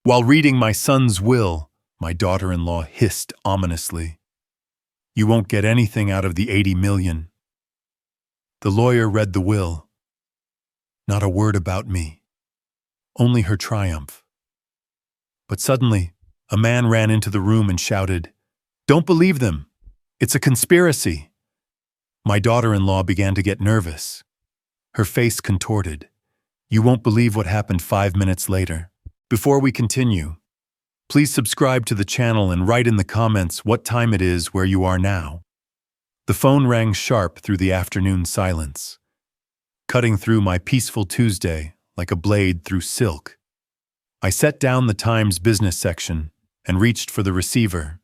While reading my son's will, my daughter-in-law hissed ominously. "You won't get anything out of the 80 million. The lawyer read the will. Not a word about me. Only her triumph. But suddenly, a man ran into the room and shouted, "Don't believe them! It's a conspiracy!" My daughter-in-law began to get nervous. Her face contorted. You won't believe what happened 5 minutes later. Before we continue, please subscribe to the channel and write in the comments what time it is where you are now. The phone rang sharp through the afternoon silence, cutting through my peaceful Tuesday like a blade through silk. I set down the Times business section and reached for the receiver,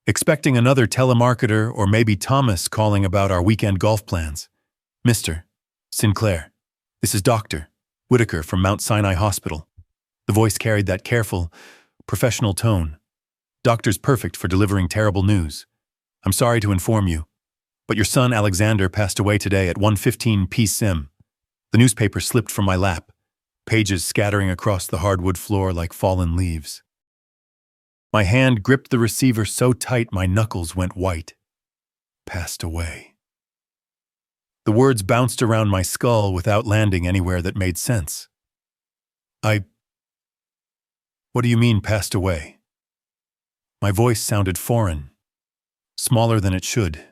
expecting another telemarketer or maybe Thomas calling about our weekend golf plans. "Mr. Sinclair, this is Dr. Whitaker from Mount Sinai Hospital." The voice carried that careful, professional tone. "Doctor's perfect for delivering terrible news. I'm sorry to inform you, but your son Alexander passed away today at 1:15 p.m. The newspaper slipped from my lap, pages scattering across the hardwood floor like fallen leaves. My hand gripped the receiver so tight my knuckles went white. Passed away. The words bounced around my skull without landing anywhere that made sense. What do you mean, passed away? My voice sounded foreign, smaller than it should.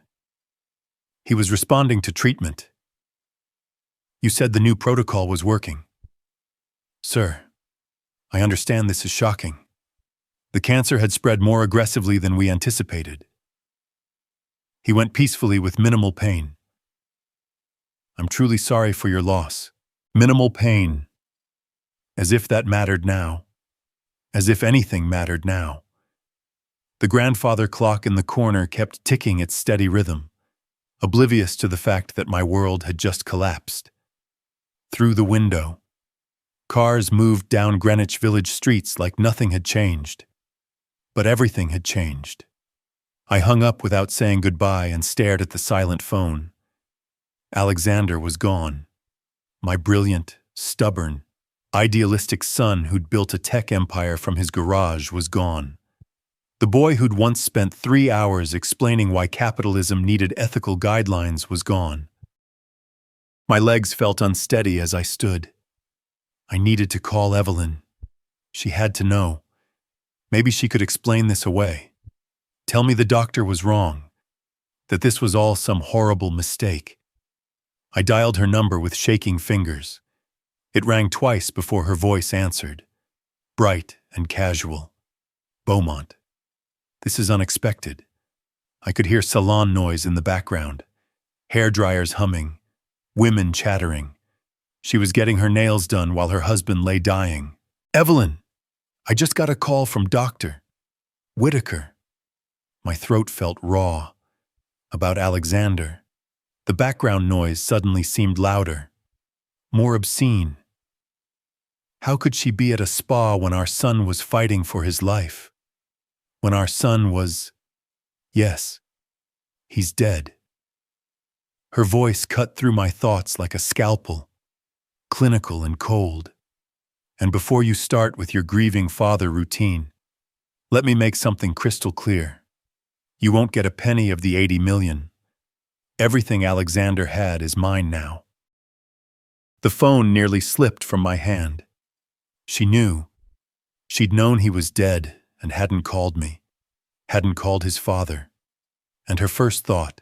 He was responding to treatment. You said the new protocol was working. Sir, I understand this is shocking. The cancer had spread more aggressively than we anticipated. He went peacefully with minimal pain. I'm truly sorry for your loss. Minimal pain. As if that mattered now. As if anything mattered now. The grandfather clock in the corner kept ticking its steady rhythm, oblivious to the fact that my world had just collapsed. Through the window, cars moved down Greenwich Village streets like nothing had changed. But everything had changed. I hung up without saying goodbye and stared at the silent phone. Alexander was gone. My brilliant, stubborn, idealistic son who'd built a tech empire from his garage was gone. The boy who'd once spent 3 hours explaining why capitalism needed ethical guidelines was gone. My legs felt unsteady as I stood. I needed to call Evelyn. She had to know. Maybe she could explain this away. Tell me the doctor was wrong, that this was all some horrible mistake. I dialed her number with shaking fingers. It rang twice before her voice answered. Bright and casual. Beaumont. This is unexpected. I could hear salon noise in the background. Hair dryers humming. Women chattering. She was getting her nails done while her husband lay dying. Evelyn! I just got a call from Dr. Whitaker. My throat felt raw. About Alexander. The background noise suddenly seemed louder. More obscene. How could she be at a spa when our son was fighting for his life? When our son was... Yes, he's dead. Her voice cut through my thoughts like a scalpel, clinical and cold. And before you start with your grieving father routine, let me make something crystal clear. You won't get a penny of the 80 million. Everything Alexander had is mine now. The phone nearly slipped from my hand. She knew. She'd known he was dead and hadn't called me, hadn't called his father. And her first thought,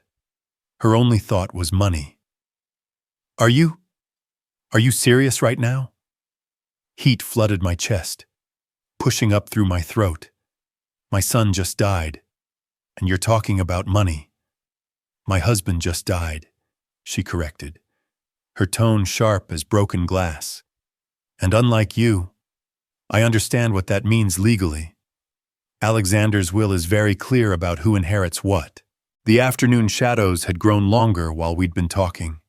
her only thought was money. Are you serious right now? Heat flooded my chest, pushing up through my throat. My son just died, and you're talking about money. My husband just died, she corrected, her tone sharp as broken glass. And unlike you, I understand what that means legally. Alexander's will is very clear about who inherits what. The afternoon shadows had grown longer while we'd been talking.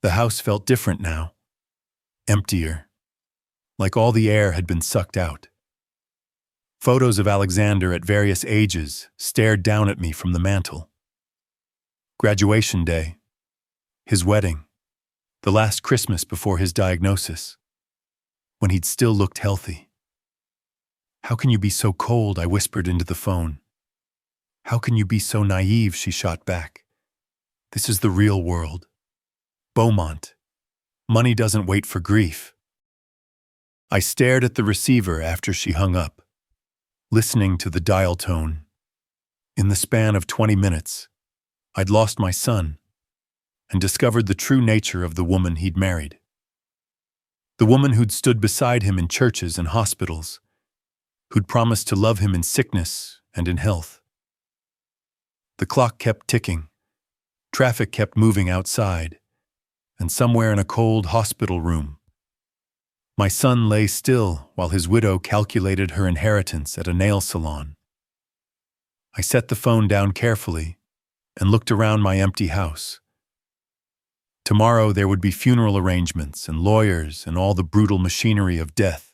The house felt different now. Emptier. Like all the air had been sucked out. Photos of Alexander at various ages stared down at me from the mantel. Graduation day. His wedding. The last Christmas before his diagnosis. When he'd still looked healthy. How can you be so cold? I whispered into the phone. How can you be so naive? She shot back. This is the real world. Beaumont. Money doesn't wait for grief. I stared at the receiver after she hung up, listening to the dial tone. In the span of 20 minutes, I'd lost my son and discovered the true nature of the woman he'd married. The woman who'd stood beside him in churches and hospitals, who'd promised to love him in sickness and in health. The clock kept ticking, traffic kept moving outside, and somewhere in a cold hospital room, my son lay still while his widow calculated her inheritance at a nail salon. I set the phone down carefully and looked around my empty house. Tomorrow there would be funeral arrangements and lawyers and all the brutal machinery of death.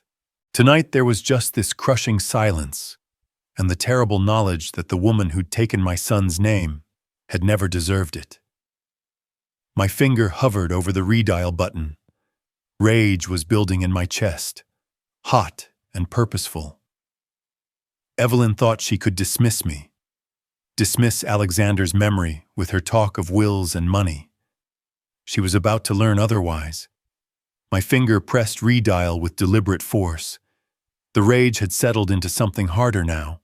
Tonight there was just this crushing silence and the terrible knowledge that the woman who'd taken my son's name had never deserved it. My finger hovered over the redial button. Rage was building in my chest, hot and purposeful. Evelyn thought she could dismiss me, dismiss Alexander's memory with her talk of wills and money. She was about to learn otherwise. My finger pressed redial with deliberate force. The rage had settled into something harder now,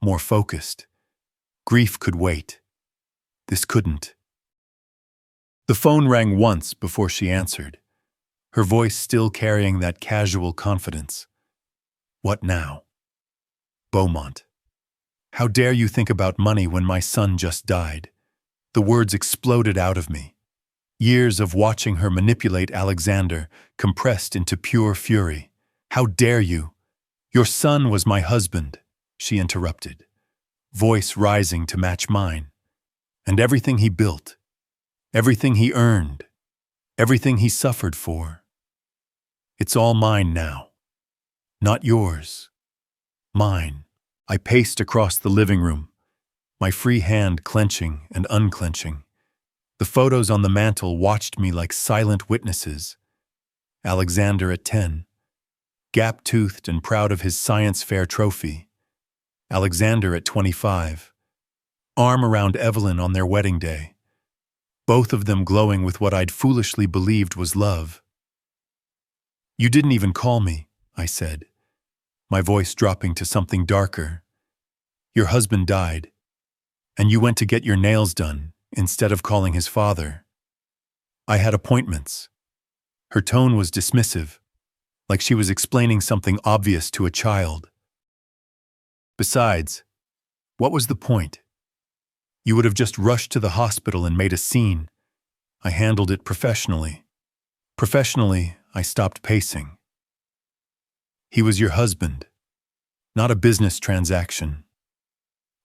more focused. Grief could wait. This couldn't. The phone rang once before she answered, her voice still carrying that casual confidence. What now? Beaumont. How dare you think about money when my son just died? The words exploded out of me. Years of watching her manipulate Alexander compressed into pure fury. How dare you? Your son was my husband, she interrupted, voice rising to match mine. And everything he built, everything he earned, everything he suffered for. It's all mine now. Not yours. Mine. I paced across the living room, my free hand clenching and unclenching. The photos on the mantel watched me like silent witnesses. Alexander at 10, gap-toothed and proud of his science fair trophy. Alexander at 25, arm around Evelyn on their wedding day. Both of them glowing with what I'd foolishly believed was love. You didn't even call me, I said, my voice dropping to something darker. Your husband died, and you went to get your nails done instead of calling his father. I had appointments. Her tone was dismissive, like she was explaining something obvious to a child. Besides, what was the point? You would have just rushed to the hospital and made a scene. I handled it professionally. Professionally, I stopped pacing. He was your husband, not a business transaction.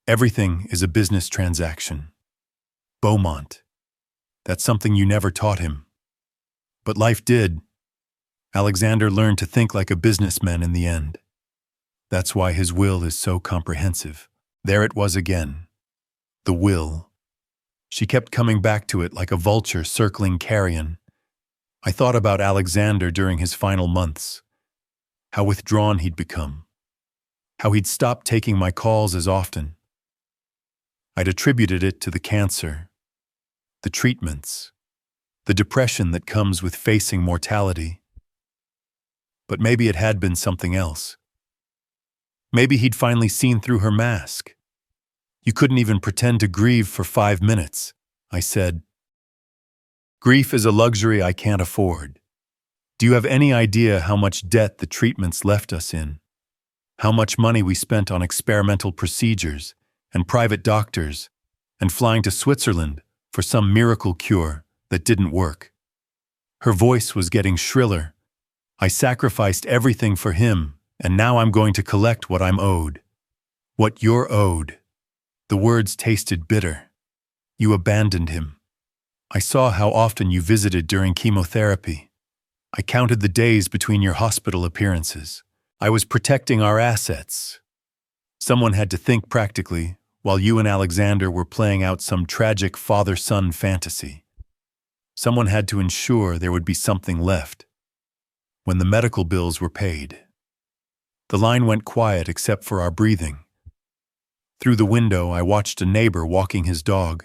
Everything is a business transaction. Beaumont. That's something you never taught him. But life did. Alexander learned to think like a businessman in the end. That's why his will is so comprehensive. There it was again. The will. She kept coming back to it like a vulture circling carrion. I thought about Alexander during his final months. How withdrawn he'd become. How he'd stopped taking my calls as often. I'd attributed it to the cancer, the treatments, the depression that comes with facing mortality. But maybe it had been something else. Maybe he'd finally seen through her mask. You couldn't even pretend to grieve for 5 minutes, I said. Grief is a luxury I can't afford. Do you have any idea how much debt the treatments left us in? How much money we spent on experimental procedures and private doctors and flying to Switzerland for some miracle cure that didn't work? Her voice was getting shriller. I sacrificed everything for him, and now I'm going to collect what I'm owed. What you're owed. The words tasted bitter. You abandoned him. I saw how often you visited during chemotherapy. I counted the days between your hospital appearances. I was protecting our assets. Someone had to think practically, while you and Alexander were playing out some tragic father-son fantasy. Someone had to ensure there would be something left when the medical bills were paid. The line went quiet except for our breathing. Through the window, I watched a neighbor walking his dog.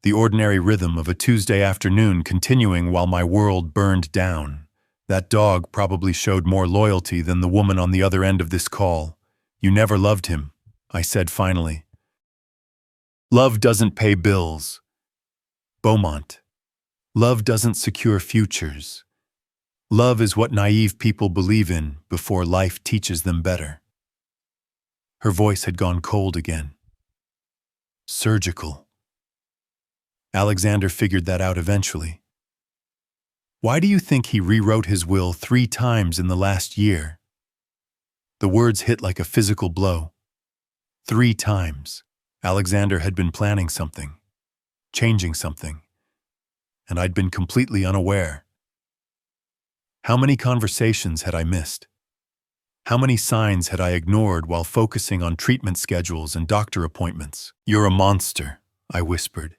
The ordinary rhythm of a Tuesday afternoon continuing while my world burned down. That dog probably showed more loyalty than the woman on the other end of this call. You never loved him, I said finally. Love doesn't pay bills. Beaumont. Love doesn't secure futures. Love is what naive people believe in before life teaches them better. Her voice had gone cold again. Surgical. Alexander figured that out eventually. Why do you think he rewrote his will 3 times in the last year? The words hit like a physical blow. 3 times. Alexander had been planning something, changing something, and I'd been completely unaware. How many conversations had I missed? How many signs had I ignored while focusing on treatment schedules and doctor appointments? You're a monster, I whispered.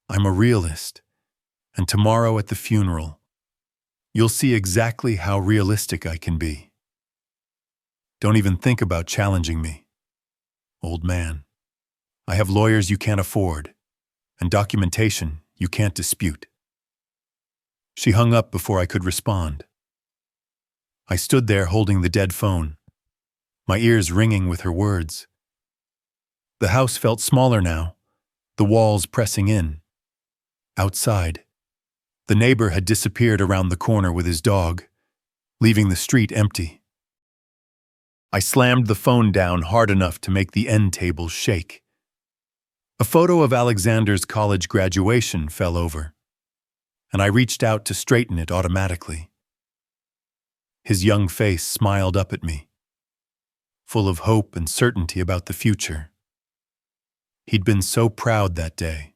I'm a realist, and tomorrow at the funeral, you'll see exactly how realistic I can be. Don't even think about challenging me, old man. I have lawyers you can't afford, and documentation you can't dispute. She hung up before I could respond. I stood there holding the dead phone, my ears ringing with her words. The house felt smaller now, the walls pressing in. Outside, the neighbor had disappeared around the corner with his dog, leaving the street empty. I slammed the phone down hard enough to make the end table shake. A photo of Alexander's college graduation fell over, and I reached out to straighten it automatically. His young face smiled up at me, full of hope and certainty about the future. He'd been so proud that day,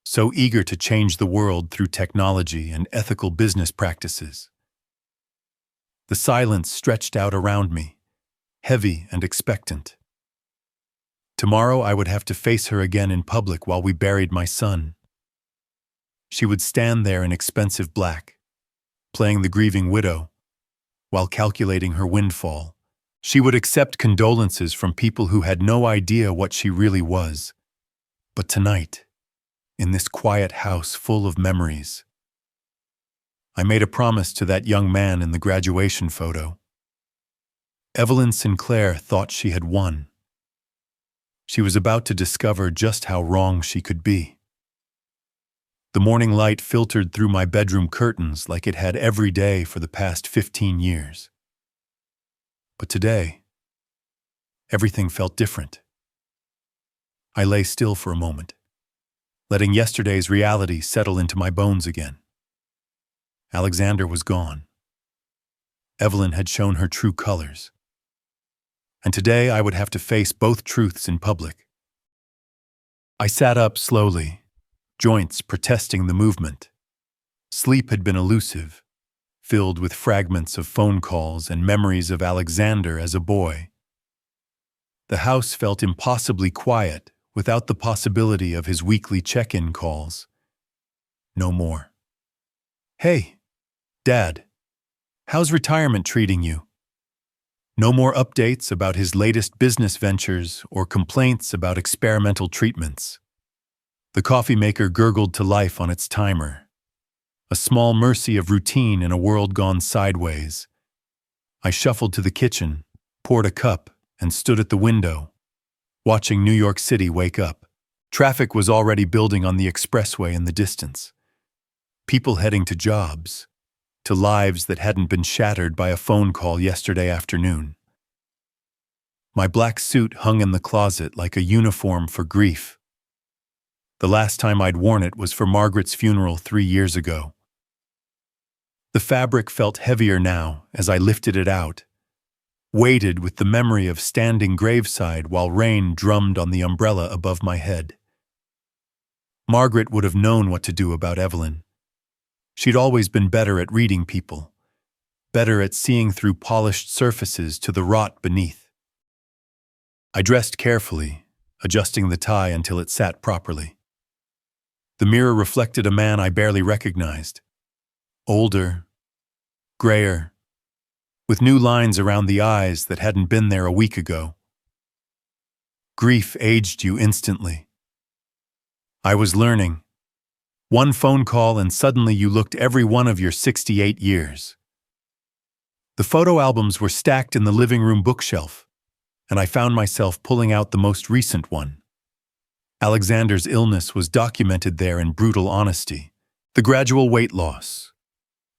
so eager to change the world through technology and ethical business practices. The silence stretched out around me, heavy and expectant. Tomorrow I would have to face her again in public while we buried my son. She would stand there in expensive black, playing the grieving widow, while calculating her windfall. She would accept condolences from people who had no idea what she really was. But tonight, in this quiet house full of memories, I made a promise to that young man in the graduation photo. Evelyn Sinclair thought she had won. She was about to discover just how wrong she could be. The morning light filtered through my bedroom curtains like it had every day for the past 15 years. But today, everything felt different. I lay still for a moment, letting yesterday's reality settle into my bones again. Alexander was gone. Evelyn had shown her true colors. And today I would have to face both truths in public. I sat up slowly, joints protesting the movement. Sleep had been elusive, filled with fragments of phone calls and memories of Alexander as a boy. The house felt impossibly quiet without the possibility of his weekly check-in calls. No more. Hey, Dad, how's retirement treating you? No more updates about his latest business ventures or complaints about experimental treatments. The coffee maker gurgled to life on its timer. A small mercy of routine in a world gone sideways. I shuffled to the kitchen, poured a cup, and stood at the window, watching New York City wake up. Traffic was already building on the expressway in the distance. People heading to jobs, to lives that hadn't been shattered by a phone call yesterday afternoon. My black suit hung in the closet like a uniform for grief. The last time I'd worn it was for Margaret's funeral 3 years ago. The fabric felt heavier now as I lifted it out, weighted with the memory of standing graveside while rain drummed on the umbrella above my head. Margaret would have known what to do about Evelyn. She'd always been better at reading people, better at seeing through polished surfaces to the rot beneath. I dressed carefully, adjusting the tie until it sat properly. The mirror reflected a man I barely recognized. Older, grayer, with new lines around the eyes that hadn't been there a week ago. Grief aged you instantly. I was learning. One phone call and suddenly you looked every one of your 68 years. The photo albums were stacked in the living room bookshelf, and I found myself pulling out the most recent one. Alexander's illness was documented there in brutal honesty. The gradual weight loss,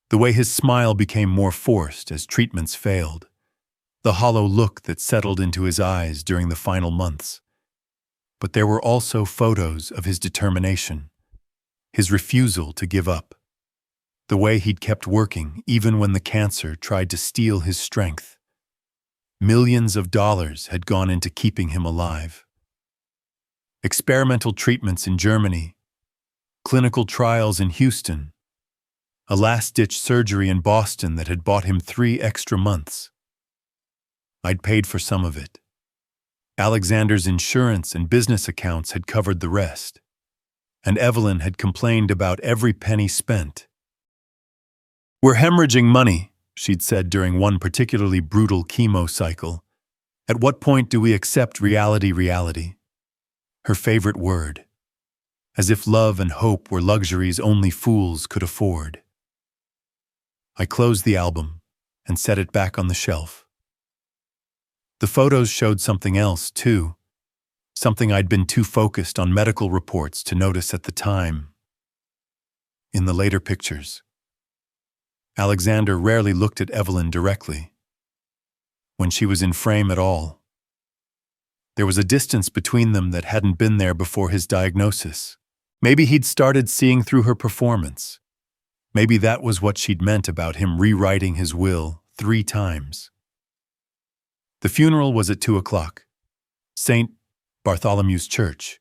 the way his smile became more forced as treatments failed, the hollow look that settled into his eyes during the final months. But there were also photos of his determination, his refusal to give up, the way he'd kept working even when the cancer tried to steal his strength. Millions of dollars had gone into keeping him alive. Experimental treatments in Germany, clinical trials in Houston, a last-ditch surgery in Boston that had bought him 3 extra months. I'd paid for some of it. Alexander's insurance and business accounts had covered the rest, and Evelyn had complained about every penny spent. "We're hemorrhaging money," she'd said during one particularly brutal chemo cycle. "At what point do we accept reality?" Her favorite word. As if love and hope were luxuries only fools could afford. I closed the album and set it back on the shelf. The photos showed something else, too. Something I'd been too focused on medical reports to notice at the time. In the later pictures, Alexander rarely looked at Evelyn directly. When she was in frame at all, there was a distance between them that hadn't been there before his diagnosis. Maybe he'd started seeing through her performance. Maybe that was what she'd meant about him rewriting his will 3 times. The funeral was at 2:00. St. Bartholomew's Church,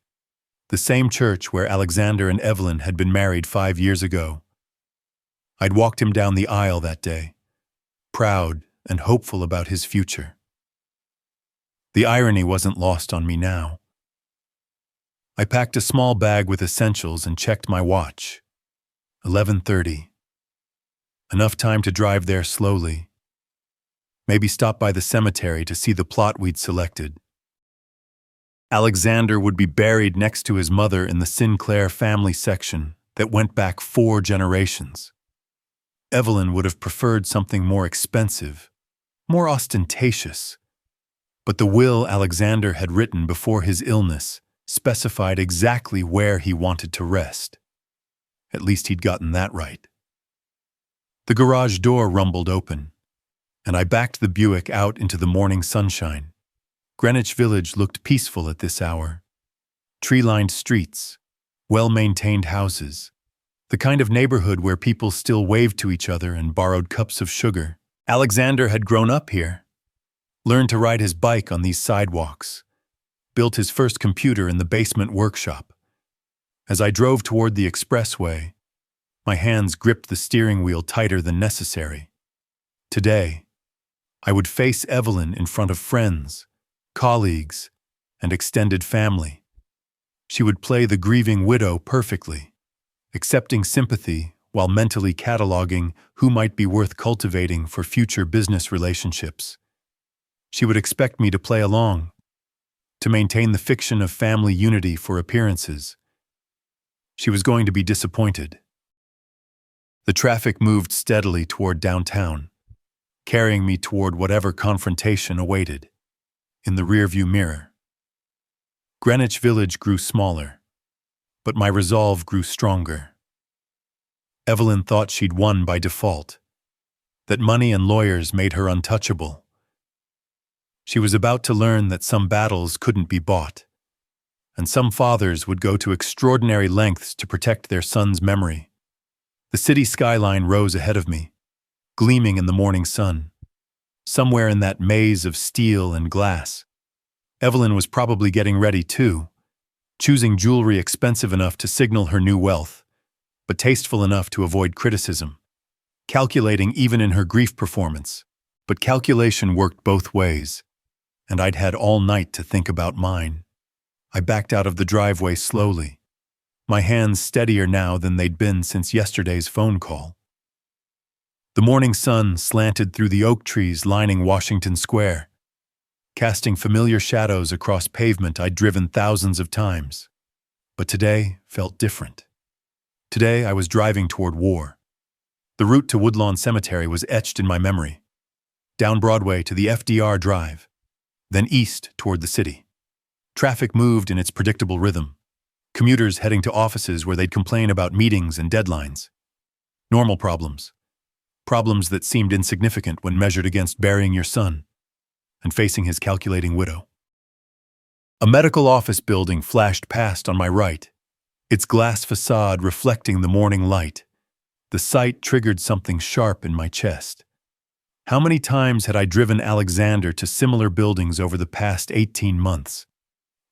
the same church where Alexander and Evelyn had been married 5 years ago. I'd walked him down the aisle that day, proud and hopeful about his future. The irony wasn't lost on me now. I packed a small bag with essentials and checked my watch. 11:30. Enough time to drive there slowly. Maybe stop by the cemetery to see the plot we'd selected. Alexander would be buried next to his mother in the Sinclair family section that went back 4 generations. Evelyn would have preferred something more expensive, more ostentatious. But the will Alexander had written before his illness specified exactly where he wanted to rest. At least he'd gotten that right. The garage door rumbled open, and I backed the Buick out into the morning sunshine. Greenwich Village looked peaceful at this hour. Tree-lined streets, well-maintained houses, the kind of neighborhood where people still waved to each other and borrowed cups of sugar. Alexander had grown up here, learned to ride his bike on these sidewalks, built his first computer in the basement workshop. As I drove toward the expressway, my hands gripped the steering wheel tighter than necessary. Today, I would face Evelyn in front of friends, colleagues, and extended family. She would play the grieving widow perfectly, accepting sympathy while mentally cataloging who might be worth cultivating for future business relationships. She would expect me to play along, to maintain the fiction of family unity for appearances. She was going to be disappointed. The traffic moved steadily toward downtown, carrying me toward whatever confrontation awaited. In the rearview mirror, Greenwich Village grew smaller, but my resolve grew stronger. Evelyn thought she'd won by default, that money and lawyers made her untouchable. She was about to learn that some battles couldn't be bought, and some fathers would go to extraordinary lengths to protect their son's memory. The city skyline rose ahead of me, gleaming in the morning sun. Somewhere in that maze of steel and glass, Evelyn was probably getting ready too, choosing jewelry expensive enough to signal her new wealth, but tasteful enough to avoid criticism, calculating even in her grief performance. But calculation worked both ways, and I'd had all night to think about mine. I backed out of the driveway slowly, my hands steadier now than they'd been since yesterday's phone call. The morning sun slanted through the oak trees lining Washington Square, casting familiar shadows across pavement I'd driven thousands of times. But today felt different. Today I was driving toward war. The route to Woodlawn Cemetery was etched in my memory. Down Broadway to the FDR Drive, then east toward the city. Traffic moved in its predictable rhythm. Commuters heading to offices where they'd complain about meetings and deadlines. Normal problems. Problems that seemed insignificant when measured against burying your son and facing his calculating widow. A medical office building flashed past on my right, its glass facade reflecting the morning light. The sight triggered something sharp in my chest. How many times had I driven Alexander to similar buildings over the past 18 months?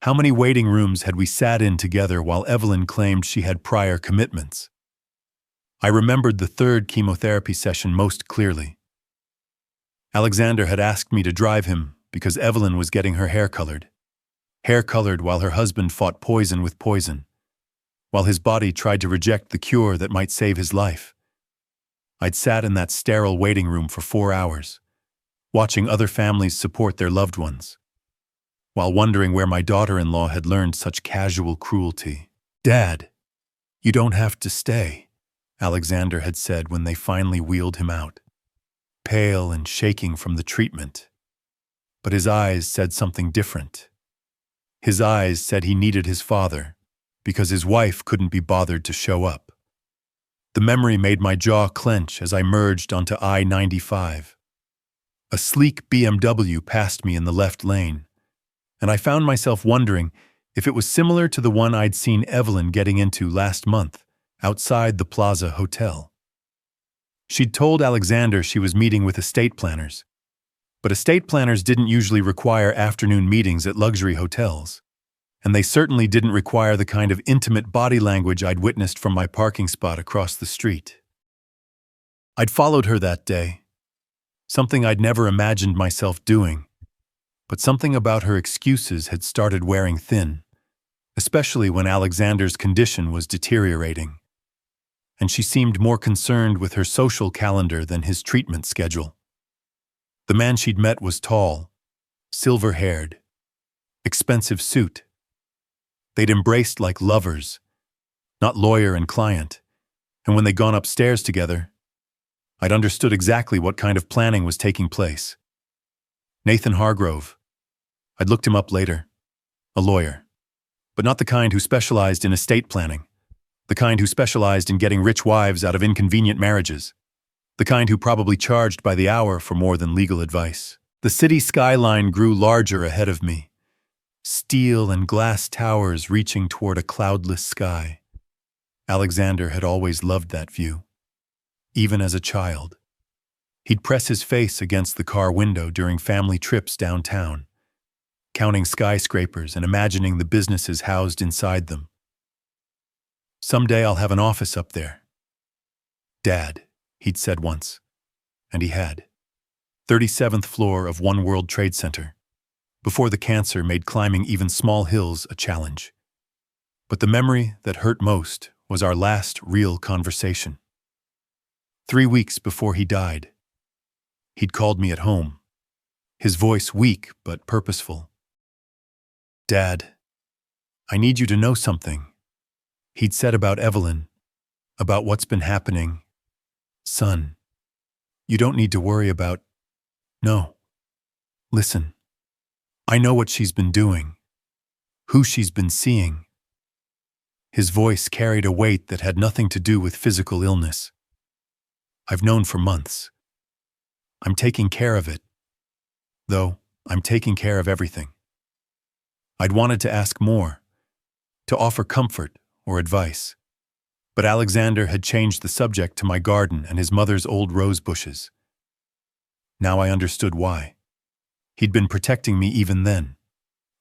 How many waiting rooms had we sat in together while Evelyn claimed she had prior commitments? I remembered the third chemotherapy session most clearly. Alexander had asked me to drive him because Evelyn was getting her hair colored. Hair colored while her husband fought poison with poison, while his body tried to reject the cure that might save his life. I'd sat in that sterile waiting room for 4 hours, watching other families support their loved ones, while wondering where my daughter-in-law had learned such casual cruelty. "Dad, you don't have to stay," Alexander had said when they finally wheeled him out, pale and shaking from the treatment. But his eyes said something different. His eyes said he needed his father, because his wife couldn't be bothered to show up. The memory made my jaw clench as I merged onto I-95. A sleek BMW passed me in the left lane, and I found myself wondering if it was similar to the one I'd seen Evelyn getting into last month, outside the Plaza Hotel. She'd told Alexander she was meeting with estate planners, but estate planners didn't usually require afternoon meetings at luxury hotels, and they certainly didn't require the kind of intimate body language I'd witnessed from my parking spot across the street. I'd followed her that day, something I'd never imagined myself doing, but something about her excuses had started wearing thin, especially when Alexander's condition was deteriorating, and she seemed more concerned with her social calendar than his treatment schedule. The man she'd met was tall, silver-haired, expensive suit. They'd embraced like lovers, not lawyer and client, and when they'd gone upstairs together, I'd understood exactly what kind of planning was taking place. Nathan Hargrove. I'd looked him up later. A lawyer, but not the kind who specialized in estate planning. The kind who specialized in getting rich wives out of inconvenient marriages. The kind who probably charged by the hour for more than legal advice. The city skyline grew larger ahead of me, steel and glass towers reaching toward a cloudless sky. Alexander had always loved that view, even as a child. He'd press his face against the car window during family trips downtown, counting skyscrapers and imagining the businesses housed inside them. "Someday I'll have an office up there, Dad," he'd said once, and he had. 37th floor of One World Trade Center, before the cancer made climbing even small hills a challenge. But the memory that hurt most was our last real conversation. 3 weeks before he died, he'd called me at home, his voice weak but purposeful. "Dad, I need you to know something," he'd said about Evelyn, about what's been happening. "Son, you don't need to worry about... No. Listen, I know what she's been doing, who she's been seeing." His voice carried a weight that had nothing to do with physical illness. "I've known for months. I'm taking care of it. Though, I'm taking care of everything." I'd wanted to ask more, to offer comfort or advice, but Alexander had changed the subject to my garden and his mother's old rose bushes. Now I understood why. He'd been protecting me even then,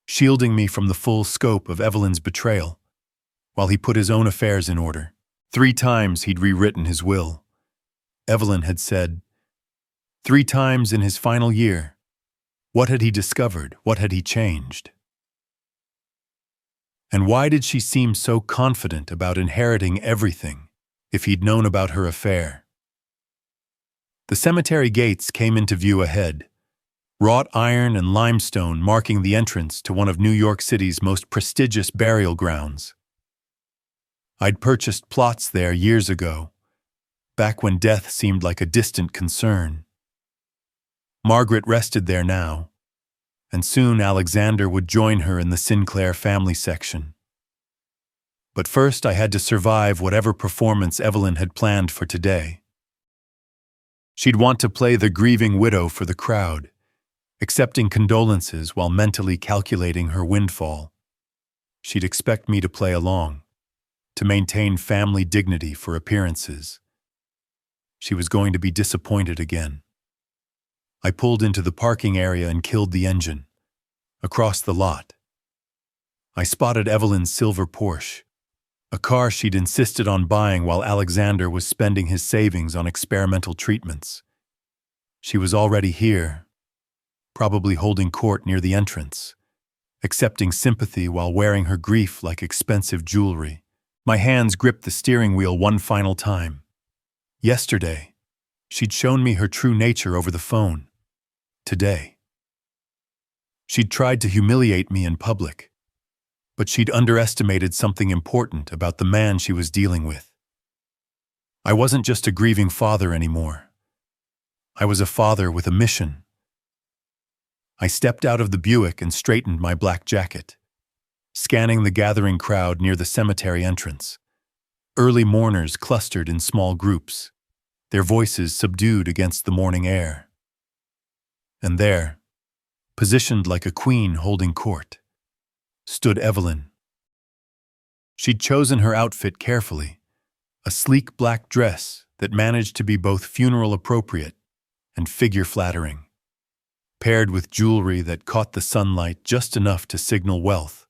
shielding me from the full scope of Evelyn's betrayal, while he put his own affairs in order. 3 times he'd rewritten his will. Evelyn had said, 3 times in his final year. What had he discovered? What had he changed? And why did she seem so confident about inheriting everything if he'd known about her affair? The cemetery gates came into view ahead, wrought iron and limestone marking the entrance to one of New York City's most prestigious burial grounds. I'd purchased plots there years ago, back when death seemed like a distant concern. Margaret rested there now, and soon Alexander would join her in the Sinclair family section. But first I had to survive whatever performance Evelyn had planned for today. She'd want to play the grieving widow for the crowd, accepting condolences while mentally calculating her windfall. She'd expect me to play along, to maintain family dignity for appearances. She was going to be disappointed again. I pulled into the parking area and killed the engine. Across the lot, I spotted Evelyn's silver Porsche, a car she'd insisted on buying while Alexander was spending his savings on experimental treatments. She was already here, probably holding court near the entrance, accepting sympathy while wearing her grief like expensive jewelry. My hands gripped the steering wheel one final time. Yesterday, she'd shown me her true nature over the phone. Today, she'd tried to humiliate me in public, but she'd underestimated something important about the man she was dealing with. I wasn't just a grieving father anymore. I was a father with a mission. I stepped out of the Buick and straightened my black jacket, scanning the gathering crowd near the cemetery entrance. Early mourners clustered in small groups, their voices subdued against the morning air. And there, positioned like a queen holding court, stood Evelyn. She'd chosen her outfit carefully, a sleek black dress that managed to be both funeral appropriate and figure flattering, paired with jewelry that caught the sunlight just enough to signal wealth.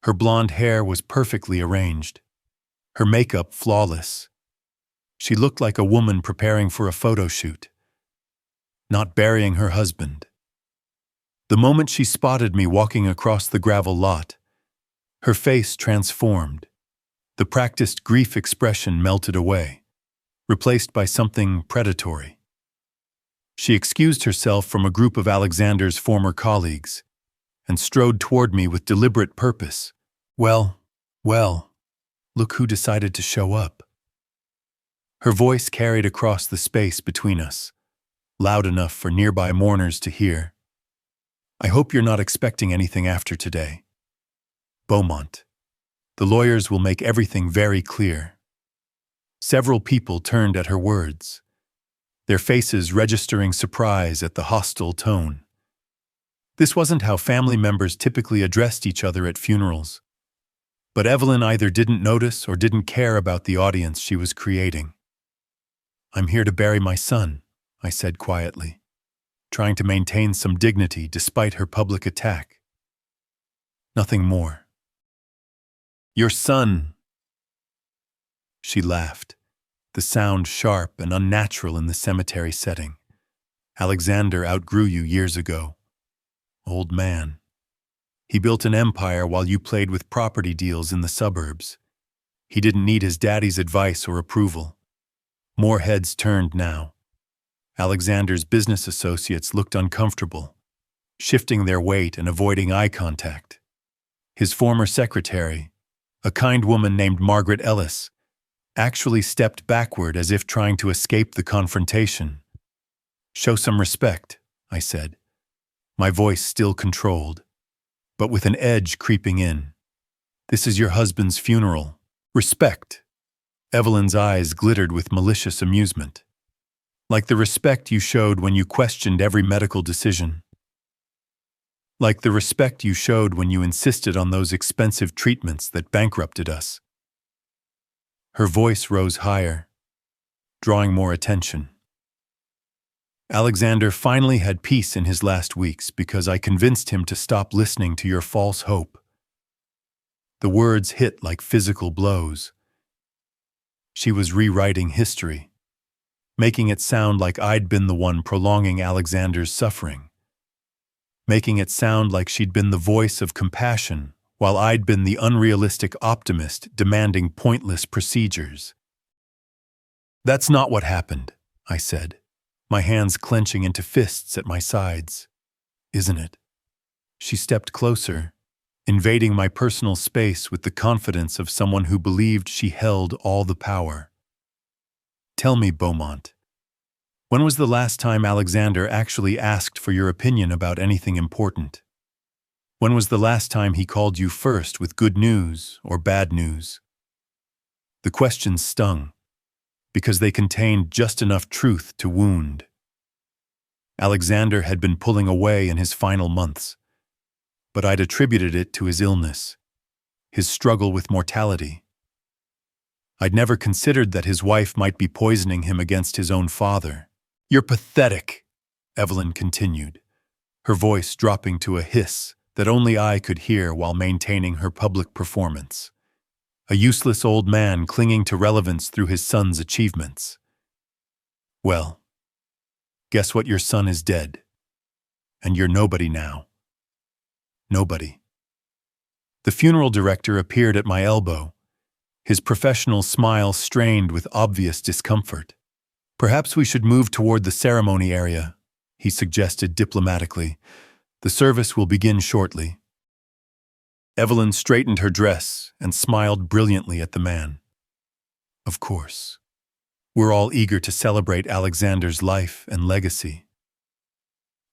Her blonde hair was perfectly arranged, her makeup flawless. She looked like a woman preparing for a photo shoot, not burying her husband. The moment she spotted me walking across the gravel lot, her face transformed. The practiced grief expression melted away, replaced by something predatory. She excused herself from a group of Alexander's former colleagues and strode toward me with deliberate purpose. Well, look who decided to show up. Her voice carried across the space between us, loud enough for nearby mourners to hear. I hope you're not expecting anything after today. Beaumont. The lawyers will make everything very clear. Several people turned at her words, their faces registering surprise at the hostile tone. This wasn't how family members typically addressed each other at funerals. But Evelyn either didn't notice or didn't care about the audience she was creating. I'm here to bury my son, I said quietly, trying to maintain some dignity despite her public attack. Nothing more. Your son. She laughed, the sound sharp and unnatural in the cemetery setting. Alexander outgrew you years ago. Old man. He built an empire while you played with property deals in the suburbs. He didn't need his daddy's advice or approval. More heads turned now. Alexander's business associates looked uncomfortable, shifting their weight and avoiding eye contact. His former secretary, a kind woman named Margaret Ellis, actually stepped backward as if trying to escape the confrontation. Show some respect, I said, my voice still controlled, but with an edge creeping in. This is your husband's funeral. Respect. Evelyn's eyes glittered with malicious amusement. Like the respect you showed when you questioned every medical decision. Like the respect you showed when you insisted on those expensive treatments that bankrupted us. Her voice rose higher, drawing more attention. Alexander finally had peace in his last weeks because I convinced him to stop listening to your false hope. The words hit like physical blows. She was rewriting history, making it sound like I'd been the one prolonging Alexander's suffering, making it sound like she'd been the voice of compassion while I'd been the unrealistic optimist demanding pointless procedures. That's not what happened, I said, my hands clenching into fists at my sides. Isn't it? She stepped closer, invading my personal space with the confidence of someone who believed she held all the power. Tell me, Beaumont, when was the last time Alexander actually asked for your opinion about anything important? When was the last time he called you first with good news or bad news? The questions stung, because they contained just enough truth to wound. Alexander had been pulling away in his final months, but I'd attributed it to his illness, his struggle with mortality. I'd never considered that his wife might be poisoning him against his own father. You're pathetic, Evelyn continued, her voice dropping to a hiss that only I could hear while maintaining her public performance. A useless old man clinging to relevance through his son's achievements. Well, guess what? Your son is dead, and you're nobody now. Nobody. The funeral director appeared at my elbow, his professional smile strained with obvious discomfort. Perhaps we should move toward the ceremony area, he suggested diplomatically. The service will begin shortly. Evelyn straightened her dress and smiled brilliantly at the man. Of course. We're all eager to celebrate Alexander's life and legacy.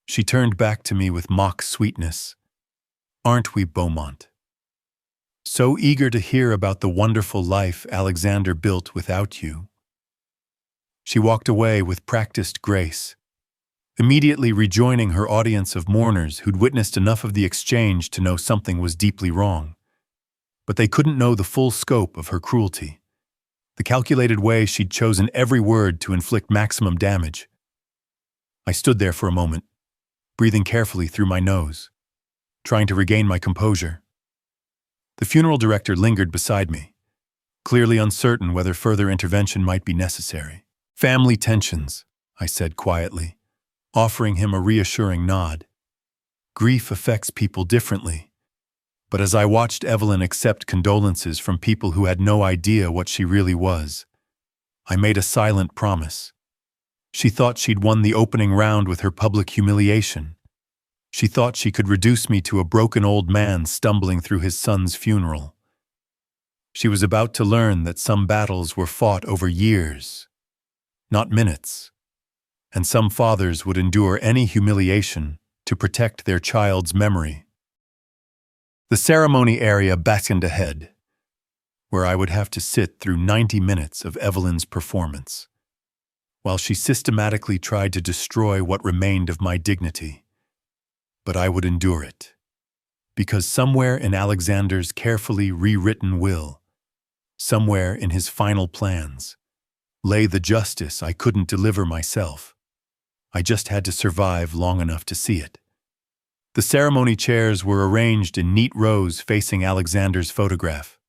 She turned back to me with mock sweetness. Aren't we, Beaumont? So eager to hear about the wonderful life Alexander built without you. She walked away with practiced grace, immediately rejoining her audience of mourners who'd witnessed enough of the exchange to know something was deeply wrong. But they couldn't know the full scope of her cruelty, the calculated way she'd chosen every word to inflict maximum damage. I stood there for a moment, breathing carefully through my nose, trying to regain my composure. The funeral director lingered beside me, clearly uncertain whether further intervention might be necessary. Family tensions, I said quietly, offering him a reassuring nod. Grief affects people differently, but as I watched Evelyn accept condolences from people who had no idea what she really was, I made a silent promise. She thought she'd won the opening round with her public humiliation. She thought she could reduce me to a broken old man stumbling through his son's funeral. She was about to learn that some battles were fought over years, not minutes, and some fathers would endure any humiliation to protect their child's memory. The ceremony area beckoned ahead, where I would have to sit through 90 minutes of Evelyn's performance, while she systematically tried to destroy what remained of my dignity. But I would endure it, because somewhere in Alexander's carefully rewritten will, somewhere in his final plans, lay the justice I couldn't deliver myself. I just had to survive long enough to see it. The ceremony chairs were arranged in neat rows facing Alexander's photograph,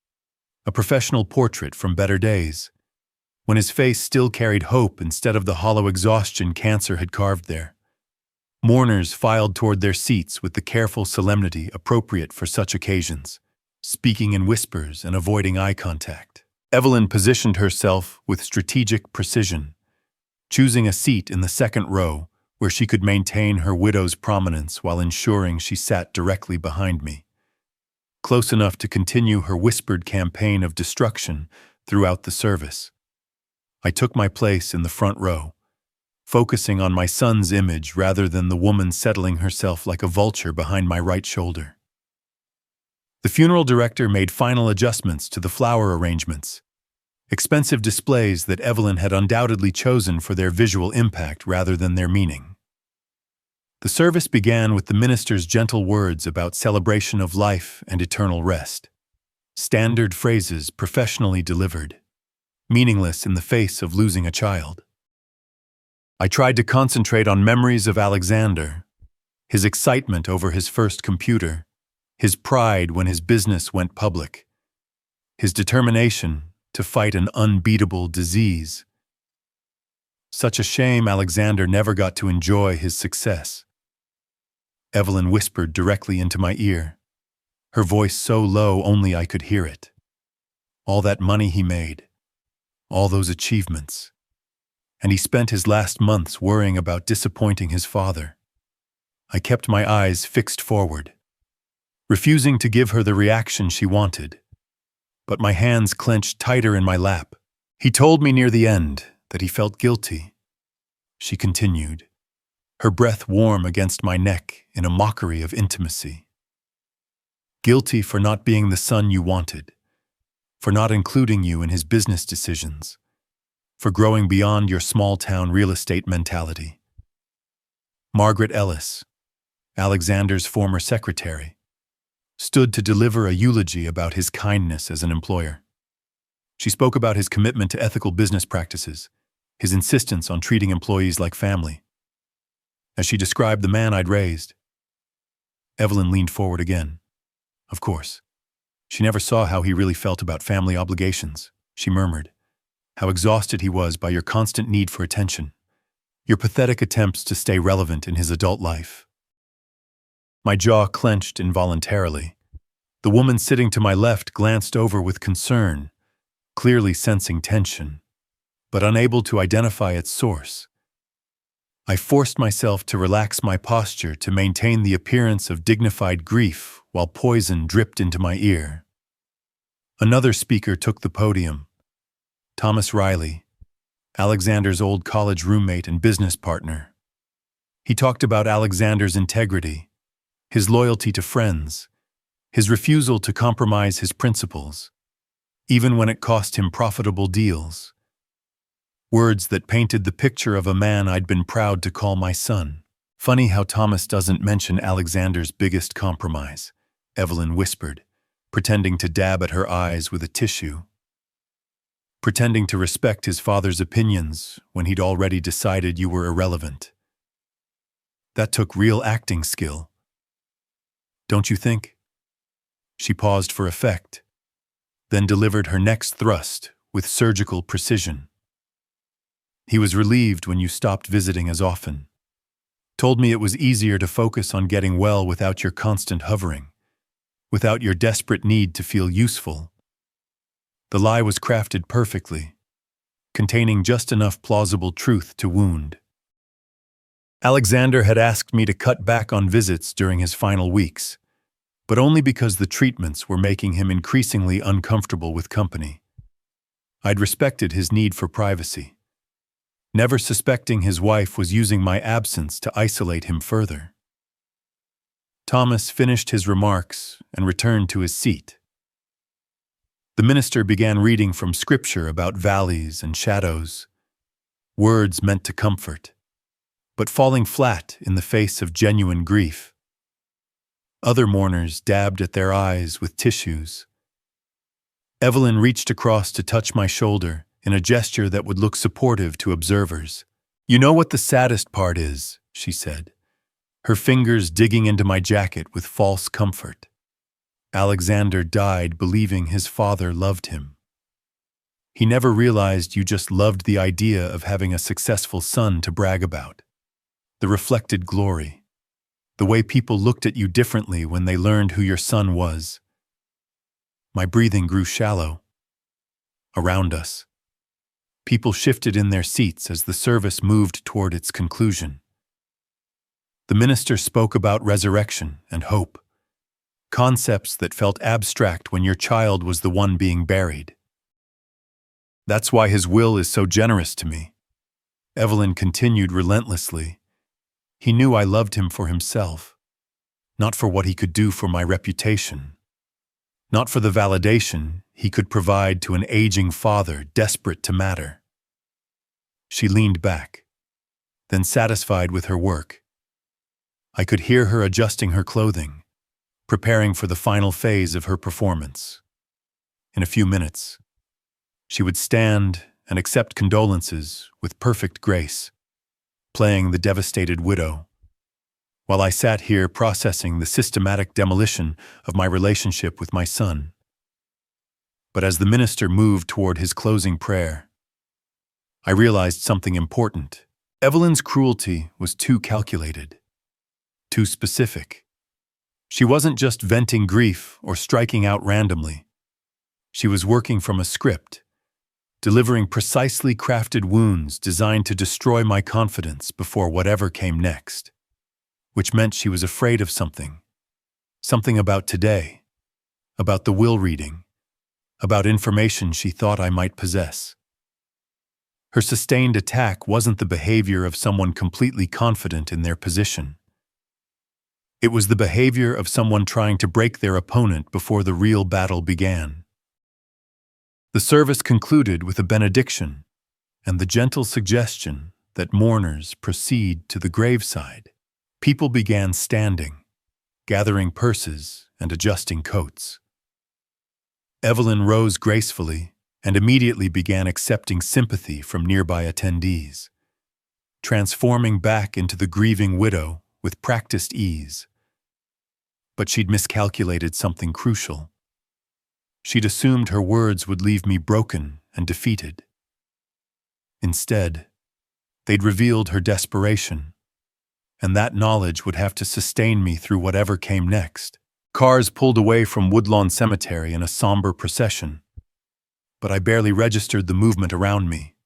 a professional portrait from better days, when his face still carried hope instead of the hollow exhaustion cancer had carved there. Mourners filed toward their seats with the careful solemnity appropriate for such occasions, speaking in whispers and avoiding eye contact. Evelyn positioned herself with strategic precision, choosing a seat in the second row where she could maintain her widow's prominence while ensuring she sat directly behind me, close enough to continue her whispered campaign of destruction throughout the service. I took my place in the front row, focusing on my son's image rather than the woman settling herself like a vulture behind my right shoulder. The funeral director made final adjustments to the flower arrangements, expensive displays that Evelyn had undoubtedly chosen for their visual impact rather than their meaning. The service began with the minister's gentle words about celebration of life and eternal rest. Standard phrases professionally delivered, meaningless in the face of losing a child. I tried to concentrate on memories of Alexander, his excitement over his first computer, his pride when his business went public, his determination to fight an unbeatable disease. Such a shame Alexander never got to enjoy his success. Evelyn whispered directly into my ear, her voice so low only I could hear it. All that money he made, all those achievements, and he spent his last months worrying about disappointing his father. I kept my eyes fixed forward, refusing to give her the reaction she wanted, but my hands clenched tighter in my lap. He told me near the end that he felt guilty. She continued, her breath warm against my neck in a mockery of intimacy. Guilty for not being the son you wanted, for not including you in his business decisions, for growing beyond your small-town real estate mentality. Margaret Ellis, Alexander's former secretary, stood to deliver a eulogy about his kindness as an employer. She spoke about his commitment to ethical business practices, his insistence on treating employees like family. As she described the man I'd raised, Evelyn leaned forward again. Of course, she never saw how he really felt about family obligations, she murmured. How exhausted he was by your constant need for attention, your pathetic attempts to stay relevant in his adult life. My jaw clenched involuntarily. The woman sitting to my left glanced over with concern, clearly sensing tension, but unable to identify its source. I forced myself to relax my posture to maintain the appearance of dignified grief while poison dripped into my ear. Another speaker took the podium. Thomas Riley, Alexander's old college roommate and business partner. He talked about Alexander's integrity, his loyalty to friends, his refusal to compromise his principles, even when it cost him profitable deals. Words that painted the picture of a man I'd been proud to call my son. Funny how Thomas doesn't mention Alexander's biggest compromise, Evelyn whispered, pretending to dab at her eyes with a tissue. Pretending to respect his father's opinions when he'd already decided you were irrelevant. That took real acting skill. Don't you think? She paused for effect, then delivered her next thrust with surgical precision. He was relieved when you stopped visiting as often. Told me it was easier to focus on getting well without your constant hovering, without your desperate need to feel useful. The lie was crafted perfectly, containing just enough plausible truth to wound. Alexander had asked me to cut back on visits during his final weeks, but only because the treatments were making him increasingly uncomfortable with company. I'd respected his need for privacy, never suspecting his wife was using my absence to isolate him further. Thomas finished his remarks and returned to his seat. The minister began reading from scripture about valleys and shadows, words meant to comfort, but falling flat in the face of genuine grief. Other mourners dabbed at their eyes with tissues. Evelyn reached across to touch my shoulder in a gesture that would look supportive to observers. You know what the saddest part is, she said, her fingers digging into my jacket with false comfort. Alexander died believing his father loved him. He never realized you just loved the idea of having a successful son to brag about. The reflected glory. The way people looked at you differently when they learned who your son was. My breathing grew shallow. Around us, people shifted in their seats as the service moved toward its conclusion. The minister spoke about resurrection and hope, concepts that felt abstract when your child was the one being buried. That's why his will is so generous to me, Evelyn continued relentlessly. He knew I loved him for himself, not for what he could do for my reputation, not for the validation he could provide to an aging father desperate to matter. She leaned back, then satisfied with her work. I could hear her adjusting her clothing, preparing for the final phase of her performance. In a few minutes, she would stand and accept condolences with perfect grace, playing the devastated widow, while I sat here processing the systematic demolition of my relationship with my son. But as the minister moved toward his closing prayer, I realized something important. Evelyn's cruelty was too calculated, too specific. She wasn't just venting grief or striking out randomly. She was working from a script, delivering precisely crafted wounds designed to destroy my confidence before whatever came next, which meant she was afraid of something. Something about today, about the will reading, about information she thought I might possess. Her sustained attack wasn't the behavior of someone completely confident in their position. It was the behavior of someone trying to break their opponent before the real battle began. The service concluded with a benediction and the gentle suggestion that mourners proceed to the graveside. People began standing, gathering purses and adjusting coats. Evelyn rose gracefully and immediately began accepting sympathy from nearby attendees, transforming back into the grieving widow with practiced ease. But she'd miscalculated something crucial. She'd assumed her words would leave me broken and defeated. Instead, they'd revealed her desperation, and that knowledge would have to sustain me through whatever came next. Cars pulled away from Woodlawn Cemetery in a somber procession, but I barely registered the movement around me.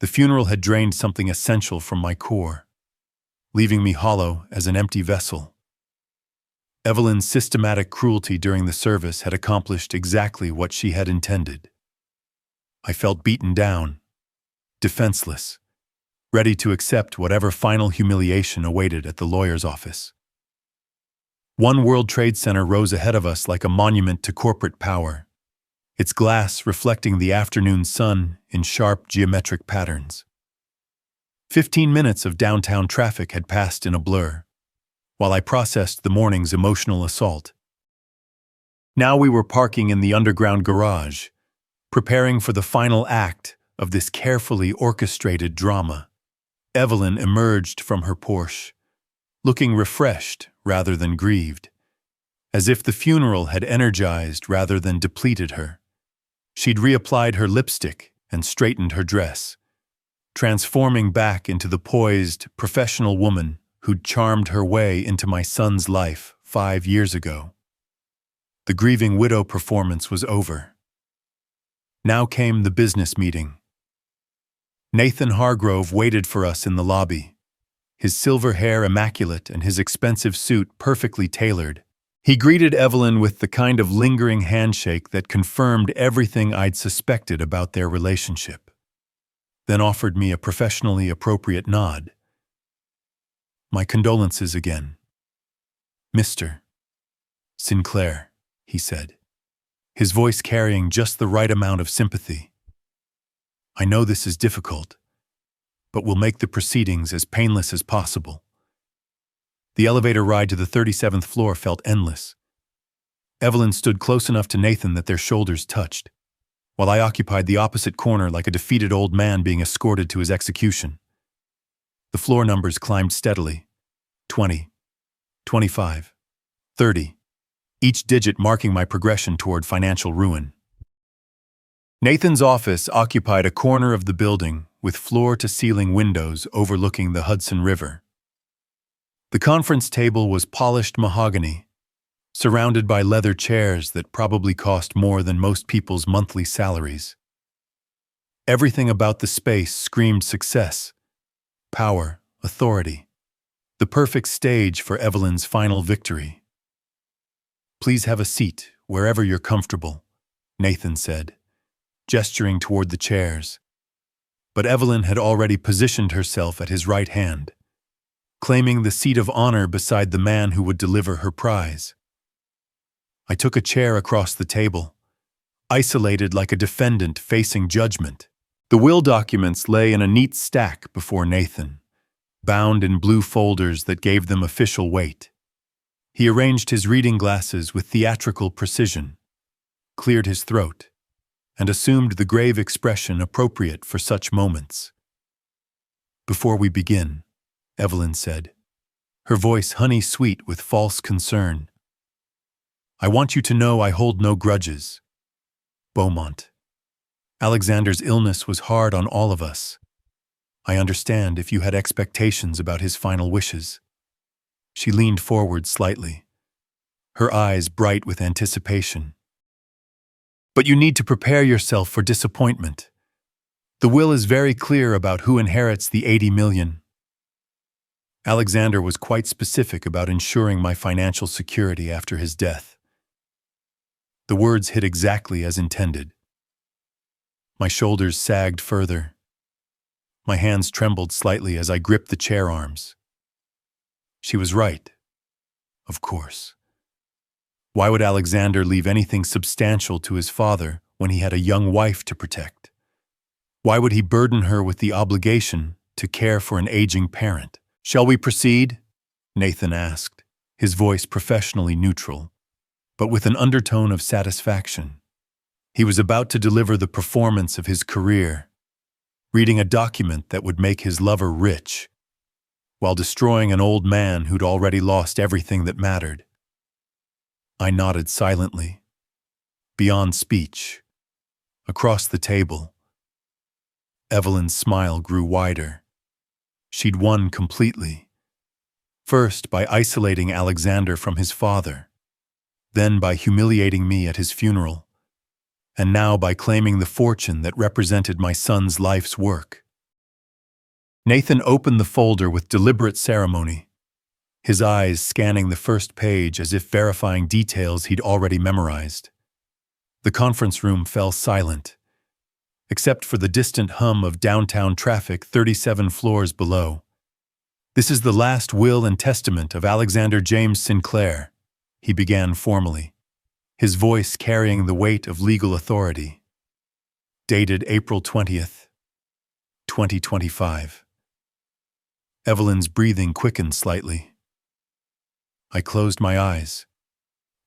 The funeral had drained something essential from my core, leaving me hollow as an empty vessel. Evelyn's systematic cruelty during the service had accomplished exactly what she had intended. I felt beaten down, defenseless, ready to accept whatever final humiliation awaited at the lawyer's office. One World Trade Center rose ahead of us like a monument to corporate power, its glass reflecting the afternoon sun in sharp geometric patterns. 15 minutes of downtown traffic had passed in a blur, while I processed the morning's emotional assault. Now we were parking in the underground garage, preparing for the final act of this carefully orchestrated drama. Evelyn emerged from her Porsche, looking refreshed rather than grieved, as if the funeral had energized rather than depleted her. She'd reapplied her lipstick and straightened her dress, transforming back into the poised, professional woman who'd charmed her way into my son's life 5 years ago. The grieving widow performance was over. Now came the business meeting. Nathan Hargrove waited for us in the lobby, his silver hair immaculate and his expensive suit perfectly tailored. He greeted Evelyn with the kind of lingering handshake that confirmed everything I'd suspected about their relationship, then offered me a professionally appropriate nod. "My condolences again, Mr. Sinclair," he said, his voice carrying just the right amount of sympathy. "I know this is difficult, but we'll make the proceedings as painless as possible." The elevator ride to the 37th floor felt endless. Evelyn stood close enough to Nathan that their shoulders touched, while I occupied the opposite corner like a defeated old man being escorted to his execution. The floor numbers climbed steadily, 20, 25, 30, each digit marking my progression toward financial ruin. Nathan's office occupied a corner of the building with floor-to-ceiling windows overlooking the Hudson River. The conference table was polished mahogany, surrounded by leather chairs that probably cost more than most people's monthly salaries. Everything about the space screamed success, power, authority, the perfect stage for Evelyn's final victory. "Please have a seat wherever you're comfortable," Nathan said, gesturing toward the chairs. But Evelyn had already positioned herself at his right hand, claiming the seat of honor beside the man who would deliver her prize. I took a chair across the table, isolated like a defendant facing judgment. The will documents lay in a neat stack before Nathan, bound in blue folders that gave them official weight. He arranged his reading glasses with theatrical precision, cleared his throat, and assumed the grave expression appropriate for such moments. "Before we begin," Evelyn said, her voice honey-sweet with false concern, "I want you to know I hold no grudges. Beaumont. Alexander's illness was hard on all of us. I understand if you had expectations about his final wishes." She leaned forward slightly, her eyes bright with anticipation. "But you need to prepare yourself for disappointment. The will is very clear about who inherits the 80 million. Alexander was quite specific about ensuring my financial security after his death. The words hit exactly as intended. My shoulders sagged further. My hands trembled slightly as I gripped the chair arms. She was right. Of course. Why would Alexander leave anything substantial to his father when he had a young wife to protect? Why would he burden her with the obligation to care for an aging parent? "Shall we proceed?" Nathan asked, his voice professionally neutral, but with an undertone of satisfaction. He was about to deliver the performance of his career, reading a document that would make his lover rich, while destroying an old man who'd already lost everything that mattered. I nodded silently, beyond speech. Across the table, Evelyn's smile grew wider. She'd won completely. First by isolating Alexander from his father, then by humiliating me at his funeral, and now by claiming the fortune that represented my son's life's work. Nathan opened the folder with deliberate ceremony, his eyes scanning the first page as if verifying details he'd already memorized. The conference room fell silent, except for the distant hum of downtown traffic 37 floors below. "This is the last will and testament of Alexander James Sinclair," he began formally, his voice carrying the weight of legal authority. Dated April 20th, 2025. Evelyn's breathing quickened slightly. I closed my eyes,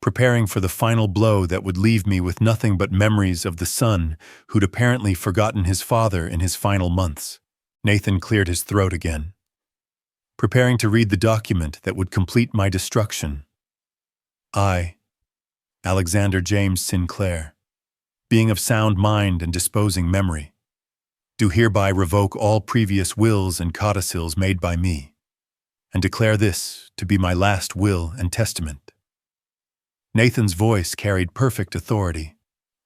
preparing for the final blow that would leave me with nothing but memories of the son who'd apparently forgotten his father in his final months. Nathan cleared his throat again, preparing to read the document that would complete my destruction. I, Alexander James Sinclair, being of sound mind and disposing memory, do hereby revoke all previous wills and codicils made by me, and declare this to be my last will and testament. Nathan's voice carried perfect authority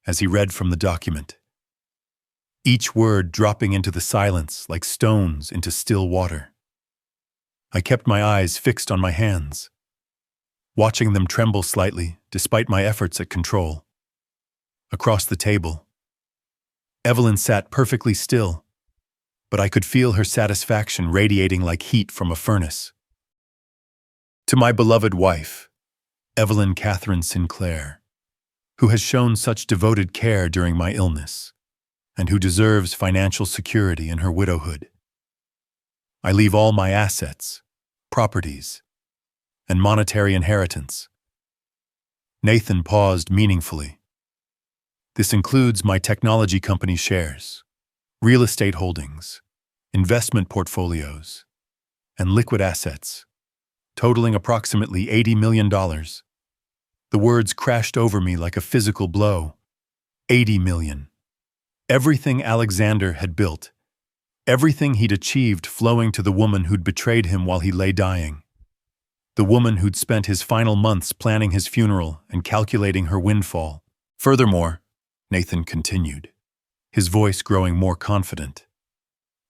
as he read from the document, each word dropping into the silence like stones into still water. I kept my eyes fixed on my hands, watching them tremble slightly despite my efforts at control. Across the table, Evelyn sat perfectly still, but I could feel her satisfaction radiating like heat from a furnace. "To my beloved wife, Evelyn Catherine Sinclair, who has shown such devoted care during my illness, and who deserves financial security in her widowhood. I leave all my assets, properties, and monetary inheritance." Nathan paused meaningfully. "This includes my technology company shares, real estate holdings, investment portfolios, and liquid assets, totaling approximately $80 million. The words crashed over me like a physical blow. 80 million. Everything Alexander had built, everything he'd achieved flowing to the woman who'd betrayed him while he lay dying. The woman who'd spent his final months planning his funeral and calculating her windfall. Furthermore, Nathan continued, his voice growing more confident,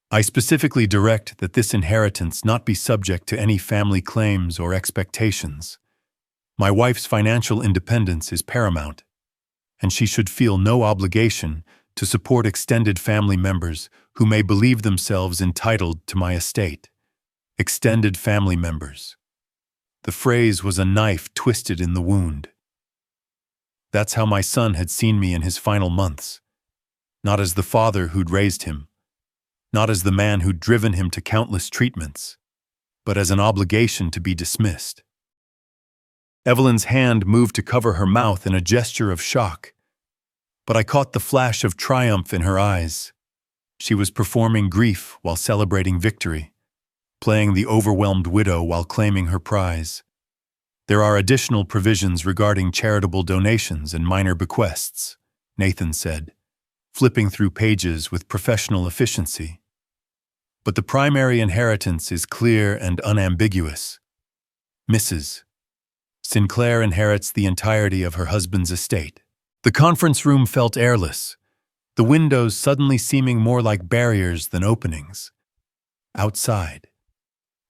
I specifically direct that this inheritance not be subject to any family claims or expectations. My wife's financial independence is paramount, and she should feel no obligation to support extended family members who may believe themselves entitled to my estate. Extended family members. The phrase was a knife twisted in the wound. That's how my son had seen me in his final months. Not as the father who'd raised him, not as the man who'd driven him to countless treatments, but as an obligation to be dismissed. Evelyn's hand moved to cover her mouth in a gesture of shock, but I caught the flash of triumph in her eyes. She was performing grief while celebrating victory, playing the overwhelmed widow while claiming her prize. There are additional provisions regarding charitable donations and minor bequests, Nathan said, flipping through pages with professional efficiency. But the primary inheritance is clear and unambiguous. Mrs. Sinclair inherits the entirety of her husband's estate. The conference room felt airless, the windows suddenly seeming more like barriers than openings. Outside,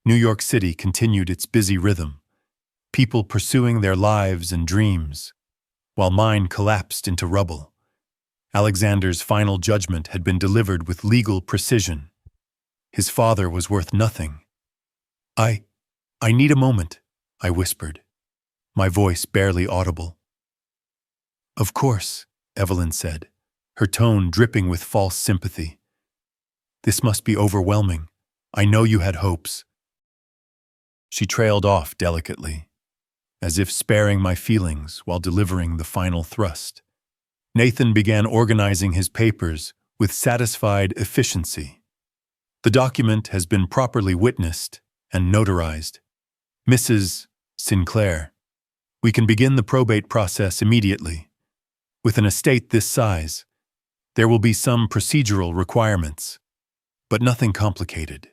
New York City continued its busy rhythm, people pursuing their lives and dreams, while mine collapsed into rubble. Alexander's final judgment had been delivered with legal precision. His father was worth nothing. I need a moment, I whispered, my voice barely audible. Of course, Evelyn said, her tone dripping with false sympathy. This must be overwhelming. I know you had hopes. She trailed off delicately, as if sparing my feelings while delivering the final thrust. Nathan began organizing his papers with satisfied efficiency. The document has been properly witnessed and notarized. Mrs. Sinclair, we can begin the probate process immediately. With an estate this size, there will be some procedural requirements, but nothing complicated.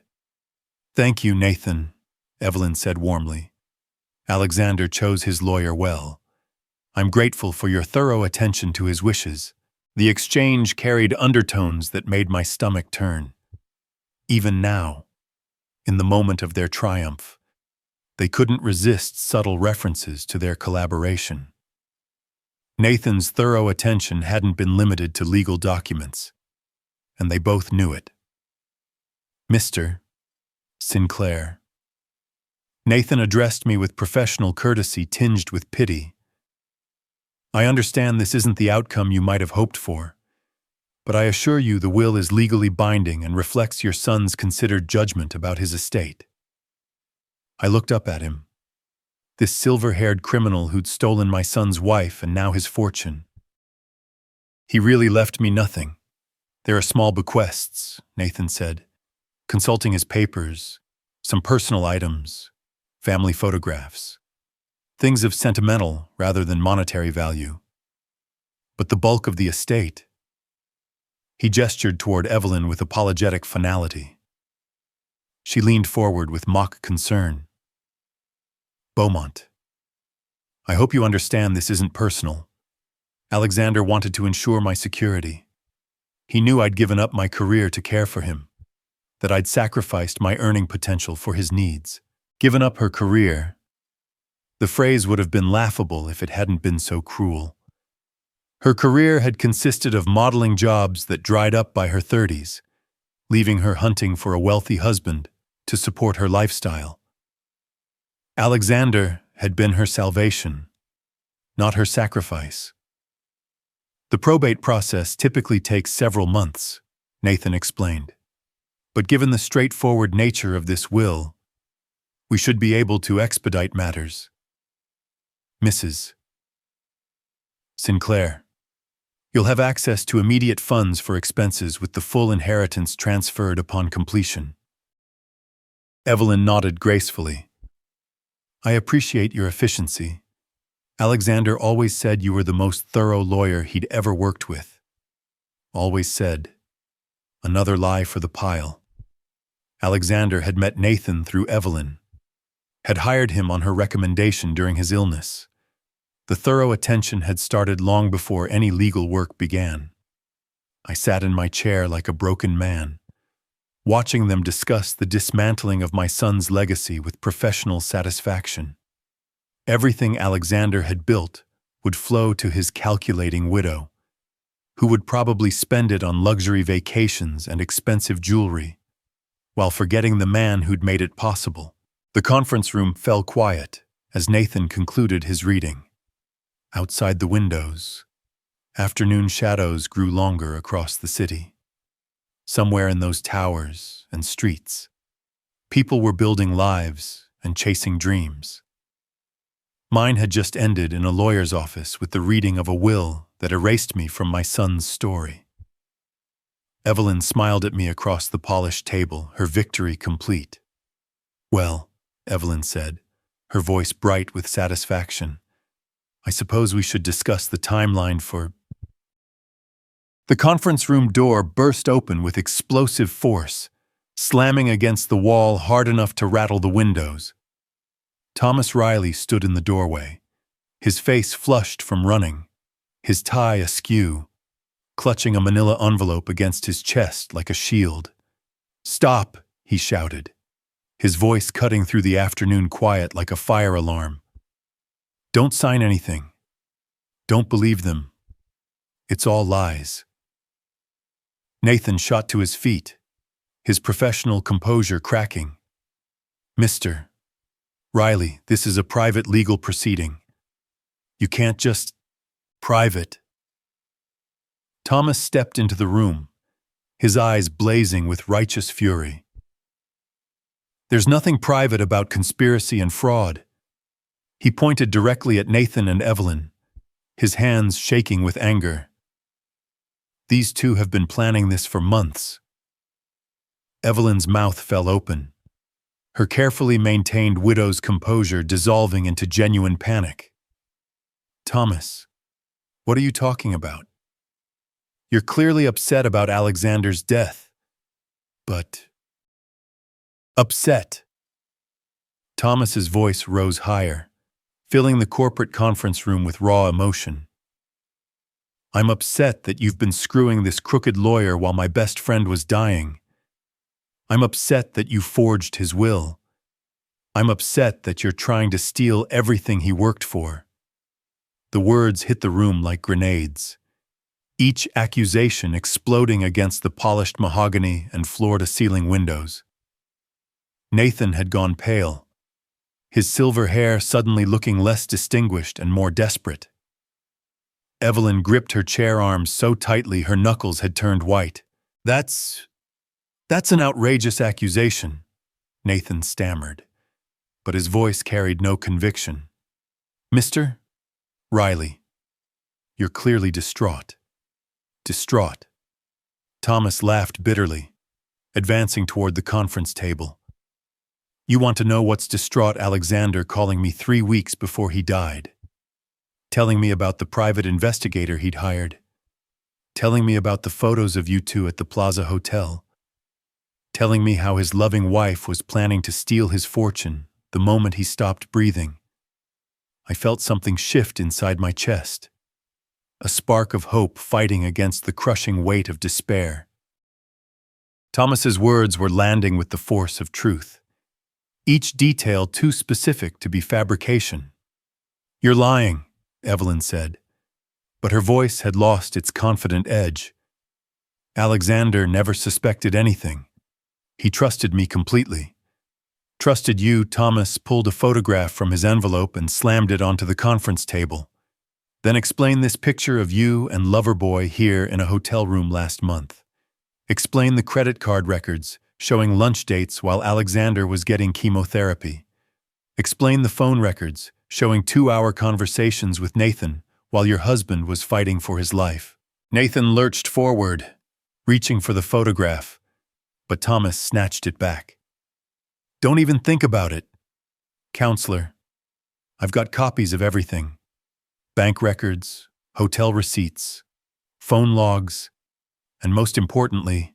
Thank you, Nathan, Evelyn said warmly. Alexander chose his lawyer well. I'm grateful for your thorough attention to his wishes. The exchange carried undertones that made my stomach turn. Even now, in the moment of their triumph, they couldn't resist subtle references to their collaboration. Nathan's thorough attention hadn't been limited to legal documents, and they both knew it. Mr. Sinclair. Nathan addressed me with professional courtesy tinged with pity. I understand this isn't the outcome you might have hoped for, but I assure you the will is legally binding and reflects your son's considered judgment about his estate. I looked up at him. This silver-haired criminal who'd stolen my son's wife and now his fortune. He really left me nothing. There are small bequests, Nathan said, consulting his papers, some personal items, family photographs, things of sentimental rather than monetary value. But the bulk of the estate. He gestured toward Evelyn with apologetic finality. She leaned forward with mock concern. Beaumont. I hope you understand this isn't personal. Alexander wanted to ensure my security. He knew I'd given up my career to care for him, that I'd sacrificed my earning potential for his needs. Given up her career. The phrase would have been laughable if it hadn't been so cruel. Her career had consisted of modeling jobs that dried up by her 30s, leaving her hunting for a wealthy husband to support her lifestyle. Alexander had been her salvation, not her sacrifice. The probate process typically takes several months, Nathan explained. But given the straightforward nature of this will, we should be able to expedite matters. Mrs. Sinclair, you'll have access to immediate funds for expenses with the full inheritance transferred upon completion. Evelyn nodded gracefully. I appreciate your efficiency. Alexander always said you were the most thorough lawyer he'd ever worked with. Always said. Another lie for the pile. Alexander had met Nathan through Evelyn, had hired him on her recommendation during his illness. The thorough attention had started long before any legal work began. I sat in my chair like a broken man, watching them discuss the dismantling of my son's legacy with professional satisfaction. Everything Alexander had built would flow to his calculating widow, who would probably spend it on luxury vacations and expensive jewelry, while forgetting the man who'd made it possible. The conference room fell quiet as Nathan concluded his reading. Outside the windows, afternoon shadows grew longer across the city. Somewhere in those towers and streets, people were building lives and chasing dreams. Mine had just ended in a lawyer's office with the reading of a will that erased me from my son's story. Evelyn smiled at me across the polished table, her victory complete. Well, Evelyn said, her voice bright with satisfaction, I suppose we should discuss the timeline for... The conference room door burst open with explosive force, slamming against the wall hard enough to rattle the windows. Thomas Riley stood in the doorway, his face flushed from running, his tie askew, clutching a manila envelope against his chest like a shield. "Stop!" he shouted, his voice cutting through the afternoon quiet like a fire alarm. "Don't sign anything. Don't believe them. It's all lies." Nathan shot to his feet, his professional composure cracking. "Mr. Riley, this is a private legal proceeding. You can't just... private." Thomas stepped into the room, his eyes blazing with righteous fury. "There's nothing private about conspiracy and fraud." He pointed directly at Nathan and Evelyn, his hands shaking with anger. "These two have been planning this for months." Evelyn's mouth fell open, her carefully maintained widow's composure dissolving into genuine panic. "Thomas, what are you talking about? You're clearly upset about Alexander's death. But..." "Upset." Thomas's voice rose higher, filling the corporate conference room with raw emotion. "I'm upset that you've been screwing this crooked lawyer while my best friend was dying. I'm upset that you forged his will. I'm upset that you're trying to steal everything he worked for." The words hit the room like grenades, each accusation exploding against the polished mahogany and floor-to-ceiling windows. Nathan had gone pale, his silver hair suddenly looking less distinguished and more desperate. Evelyn gripped her chair arms so tightly her knuckles had turned white. That's an outrageous accusation," Nathan stammered, but his voice carried no conviction. "Mr. Riley, you're clearly distraught." "Distraught." Thomas laughed bitterly, advancing toward the conference table. "You want to know what's distraught Alexander calling me 3 weeks before he died? Telling me about the private investigator he'd hired. Telling me about the photos of you two at the Plaza Hotel. Telling me how his loving wife was planning to steal his fortune the moment he stopped breathing." I felt something shift inside my chest, a spark of hope fighting against the crushing weight of despair. Thomas's words were landing with the force of truth, each detail too specific to be fabrication. "You're lying," Evelyn said, but her voice had lost its confident edge. "Alexander never suspected anything. He trusted me completely. Trusted you." Thomas pulled a photograph from his envelope and slammed it onto the conference table. "Then explain this picture of you and Loverboy here in a hotel room last month. Explain the credit card records showing lunch dates while Alexander was getting chemotherapy. Explain the phone records showing 2-hour conversations with Nathan while your husband was fighting for his life." Nathan lurched forward, reaching for the photograph, but Thomas snatched it back. "Don't even think about it. Counselor, I've got copies of everything. Bank records, hotel receipts, phone logs, and most importantly,"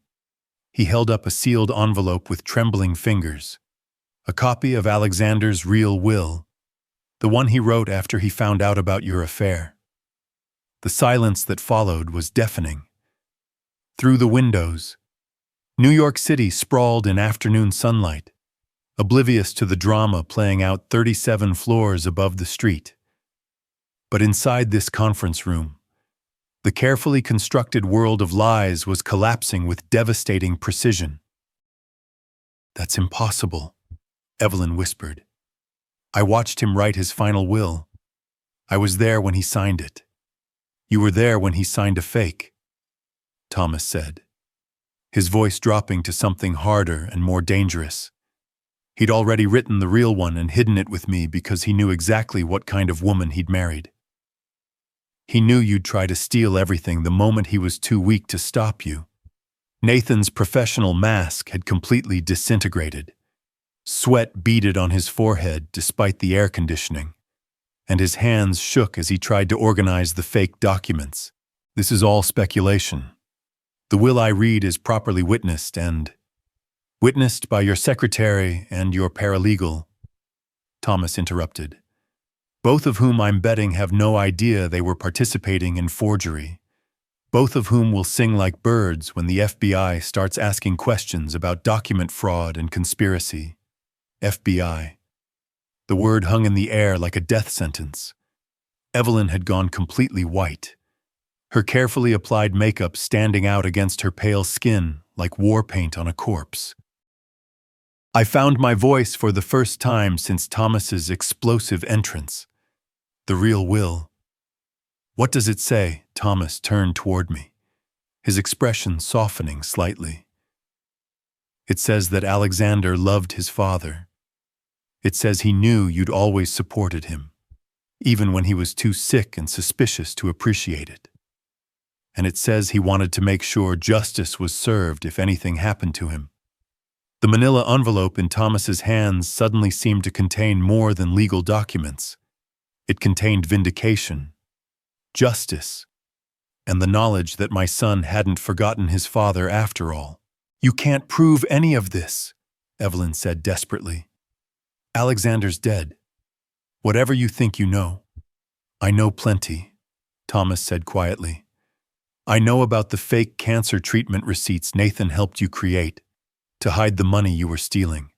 he held up a sealed envelope with trembling fingers, "a copy of Alexander's real will, the one he wrote after he found out about your affair." The silence that followed was deafening. Through the windows, New York City sprawled in afternoon sunlight, oblivious to the drama playing out 37 floors above the street. But inside this conference room, the carefully constructed world of lies was collapsing with devastating precision. "That's impossible," Evelyn whispered. "I watched him write his final will. I was there when he signed it." "You were there when he signed a fake," Thomas said, his voice dropping to something harder and more dangerous. "He'd already written the real one and hidden it with me because he knew exactly what kind of woman he'd married. He knew you'd try to steal everything the moment he was too weak to stop you." Nathan's professional mask had completely disintegrated. Sweat beaded on his forehead despite the air conditioning, and his hands shook as he tried to organize the fake documents. "This is all speculation. The will I read is properly witnessed and witnessed by your secretary and your paralegal," Thomas interrupted, "both of whom I'm betting have no idea they were participating in forgery. both of whom will sing like birds when the FBI starts asking questions about document fraud and conspiracy. FBI. The word hung in the air like a death sentence. Evelyn had gone completely white, her carefully applied makeup standing out against her pale skin like war paint on a corpse. I found my voice for the first time since Thomas's explosive entrance. The real will. What does it say? Thomas turned toward me, his expression softening slightly. It says that Alexander loved his father. It says he knew you'd always supported him, even when he was too sick and suspicious to appreciate it. And it says he wanted to make sure justice was served if anything happened to him. The manila envelope in Thomas's hands suddenly seemed to contain more than legal documents. It contained vindication, justice, and the knowledge that my son hadn't forgotten his father after all. You can't prove any of this, Evelyn said desperately. Alexander's dead. Whatever you think you know. I know plenty, Thomas said quietly. I know about the fake cancer treatment receipts Nathan helped you create to hide the money you were stealing.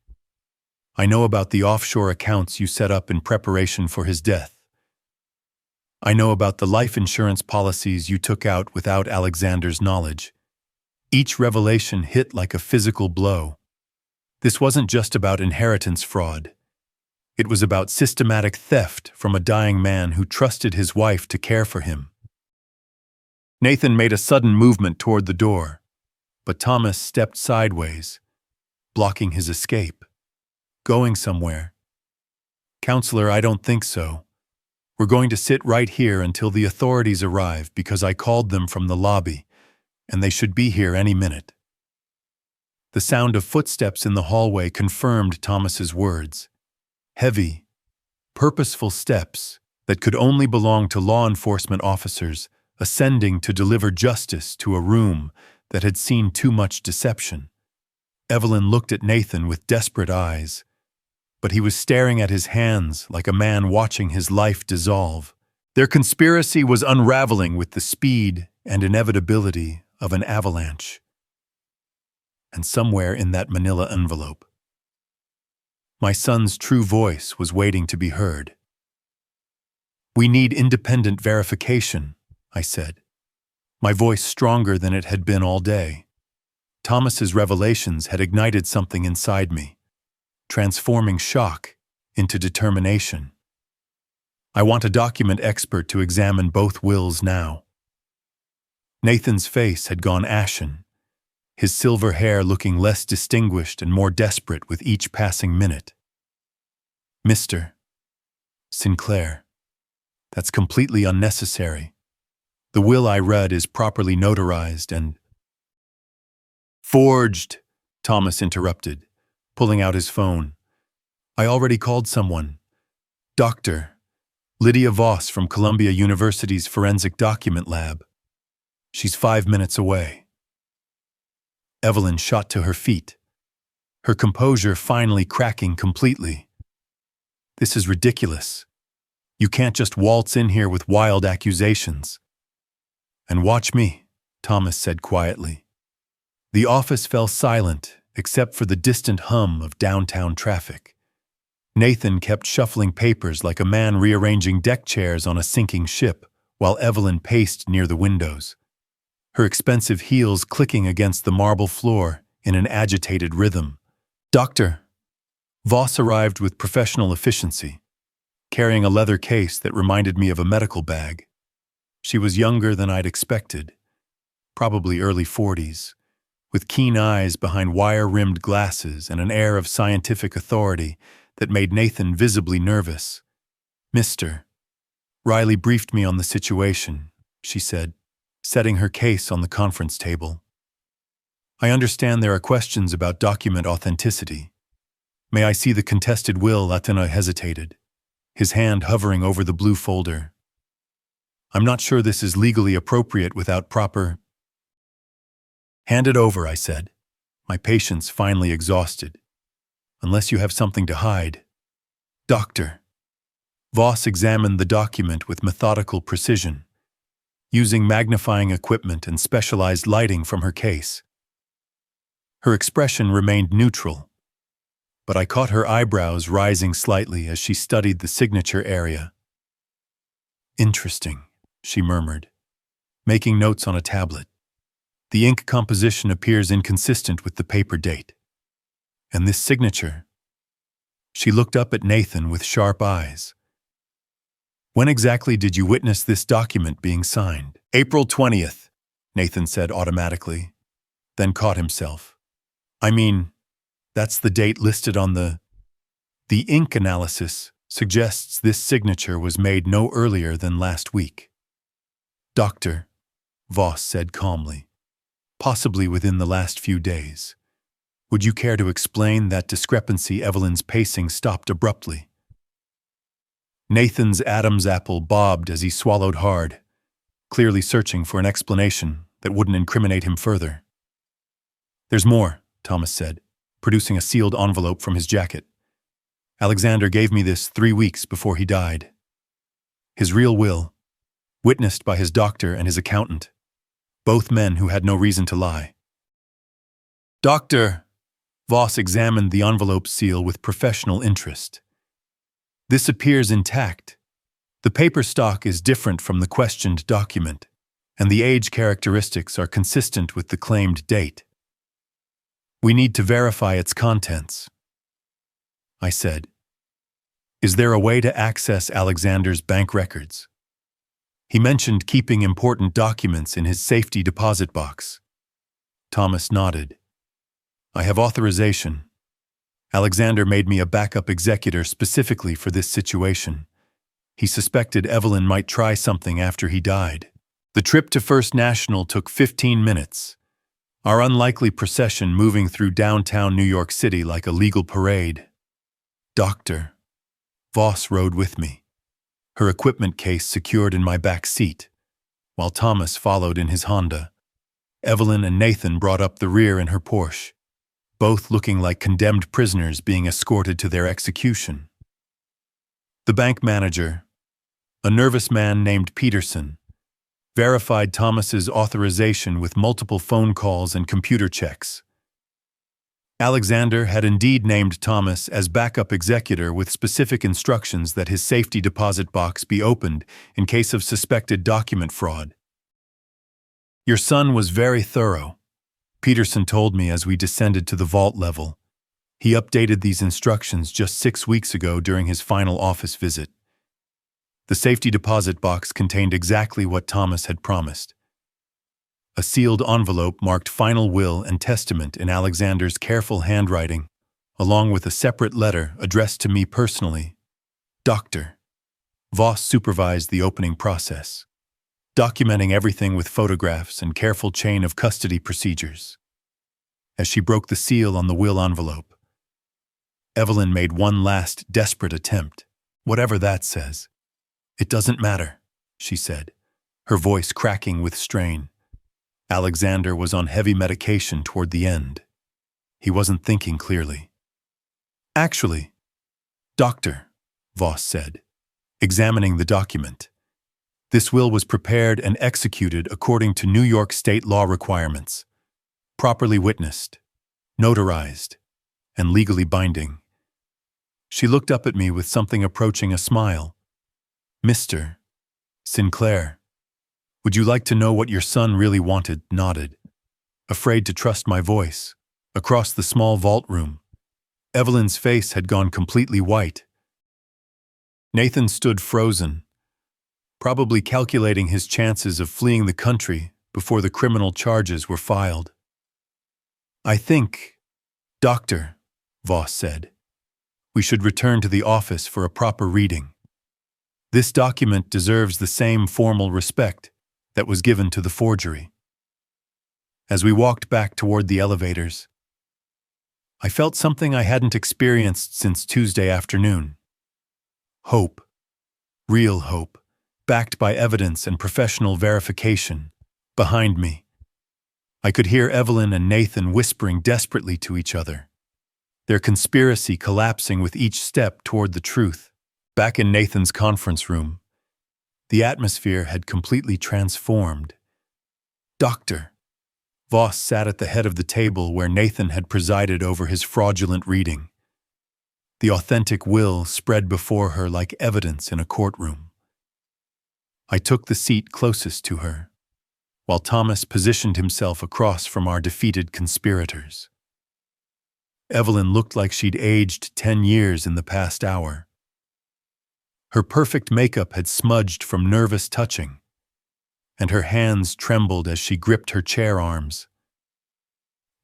I know about the offshore accounts you set up in preparation for his death. I know about the life insurance policies you took out without Alexander's knowledge. Each revelation hit like a physical blow. This wasn't just about inheritance fraud. It was about systematic theft from a dying man who trusted his wife to care for him. Nathan made a sudden movement toward the door, but Thomas stepped sideways, blocking his escape. Going somewhere? Counselor, I don't think so. We're going to sit right here until the authorities arrive because I called them from the lobby, and they should be here any minute. The sound of footsteps in the hallway confirmed Thomas's words. Heavy, purposeful steps that could only belong to law enforcement officers ascending to deliver justice to a room that had seen too much deception. Evelyn looked at Nathan with desperate eyes, but he was staring at his hands like a man watching his life dissolve. Their conspiracy was unraveling with the speed and inevitability of an avalanche. And somewhere in that manila envelope, my son's true voice was waiting to be heard. We need independent verification, I said, my voice stronger than it had been all day. Thomas's revelations had ignited something inside me, transforming shock into determination. I want a document expert to examine both wills now. Nathan's face had gone ashen, his silver hair looking less distinguished and more desperate with each passing minute. Mr. Sinclair, that's completely unnecessary. The will I read is properly notarized and— Forged, Thomas interrupted, pulling out his phone. I already called someone. Dr. Lydia Voss from Columbia University's Forensic Document Lab. She's 5 minutes away. Evelyn shot to her feet, her composure finally cracking completely. This is ridiculous. You can't just waltz in here with wild accusations. And watch me, Thomas said quietly. The office fell silent except for the distant hum of downtown traffic. Nathan kept shuffling papers like a man rearranging deck chairs on a sinking ship, while Evelyn paced near the windows, her expensive heels clicking against the marble floor in an agitated rhythm. Dr. Voss arrived with professional efficiency, carrying a leather case that reminded me of a medical bag. She was younger than I'd expected, probably early 40s, with keen eyes behind wire-rimmed glasses and an air of scientific authority that made Nathan visibly nervous. Mr. Riley briefed me on the situation, she said, setting her case on the conference table. I understand there are questions about document authenticity. May I see the contested will? Atena hesitated, his hand hovering over the blue folder. I'm not sure this is legally appropriate without proper— Hand it over, I said, my patience finally exhausted. Unless you have something to hide. Doctor. Voss examined the document with methodical precision, using magnifying equipment and specialized lighting from her case. Her expression remained neutral, but I caught her eyebrows rising slightly as she studied the signature area. "Interesting," she murmured, making notes on a tablet. "The ink composition appears inconsistent with the paper date. And this signature..." She looked up at Nathan with sharp eyes. "When exactly did you witness this document being signed?" "April 20th, Nathan said automatically, then caught himself. "I mean, that's the date listed on the ink analysis suggests this signature was made no earlier than last week." "Doctor," Voss said calmly, "possibly within the last few days. Would you care to explain that discrepancy?" Evelyn's pacing stopped abruptly. Nathan's Adam's apple bobbed as he swallowed hard, clearly searching for an explanation that wouldn't incriminate him further. "There's more," Thomas said, producing a sealed envelope from his jacket. "Alexander gave me this 3 weeks before he died. His real will, witnessed by his doctor and his accountant, both men who had no reason to lie." "Doctor," Voss examined the envelope seal with professional interest. "This appears intact. The paper stock is different from the questioned document, and the age characteristics are consistent with the claimed date. We need to verify its contents," I said. "Is there a way to access Alexander's bank records? He mentioned keeping important documents in his safety deposit box." Thomas nodded. "I have authorization. Alexander made me a backup executor specifically for this situation. He suspected Evelyn might try something after he died." The trip to First National took 15 minutes, our unlikely procession moving through downtown New York City like a legal parade. Dr. Voss rode with me, her equipment case secured in my back seat, while Thomas followed in his Honda. Evelyn and Nathan brought up the rear in her Porsche, both looking like condemned prisoners being escorted to their execution. The bank manager, a nervous man named Peterson, verified Thomas's authorization with multiple phone calls and computer checks. Alexander had indeed named Thomas as backup executor with specific instructions that his safety deposit box be opened in case of suspected document fraud. "Your son was very thorough," Peterson told me as we descended to the vault level. "He updated these instructions just 6 weeks ago during his final office visit." The safety deposit box contained exactly what Thomas had promised. A sealed envelope marked final will and testament in Alexander's careful handwriting, along with a separate letter addressed to me personally. Dr. Voss supervised the opening process, documenting everything with photographs and careful chain of custody procedures. As she broke the seal on the will envelope, Evelyn made one last desperate attempt. "Whatever that says, it doesn't matter," she said, her voice cracking with strain. Alexander was on heavy medication toward the end. He wasn't thinking clearly. "Actually, Doctor," Voss said, examining the document, "this will was prepared and executed according to New York state law requirements, properly witnessed, notarized, and legally binding." She looked up at me with something approaching a smile. "Mr. Sinclair, would you like to know what your son really wanted?" Nodded, afraid to trust my voice. Across the small vault room, Evelyn's face had gone completely white. Nathan stood frozen, probably calculating his chances of fleeing the country before the criminal charges were filed. "I think, Doctor," Voss said, "we should return to the office for a proper reading. This document deserves the same formal respect that was given to the forgery." As we walked back toward the elevators, I felt something I hadn't experienced since Tuesday afternoon. Hope. Real hope, backed by evidence and professional verification, behind me. I could hear Evelyn and Nathan whispering desperately to each other, their conspiracy collapsing with each step toward the truth. Back in Nathan's conference room, The atmosphere had completely transformed. Doctor Voss sat at the head of the table where Nathan had presided over his fraudulent reading. The authentic will spread before her like evidence in a courtroom. I took the seat closest to her, while Thomas positioned himself across from our defeated conspirators. Evelyn looked like she'd aged 10 years in the past hour. Her perfect makeup had smudged from nervous touching, and her hands trembled as she gripped her chair arms.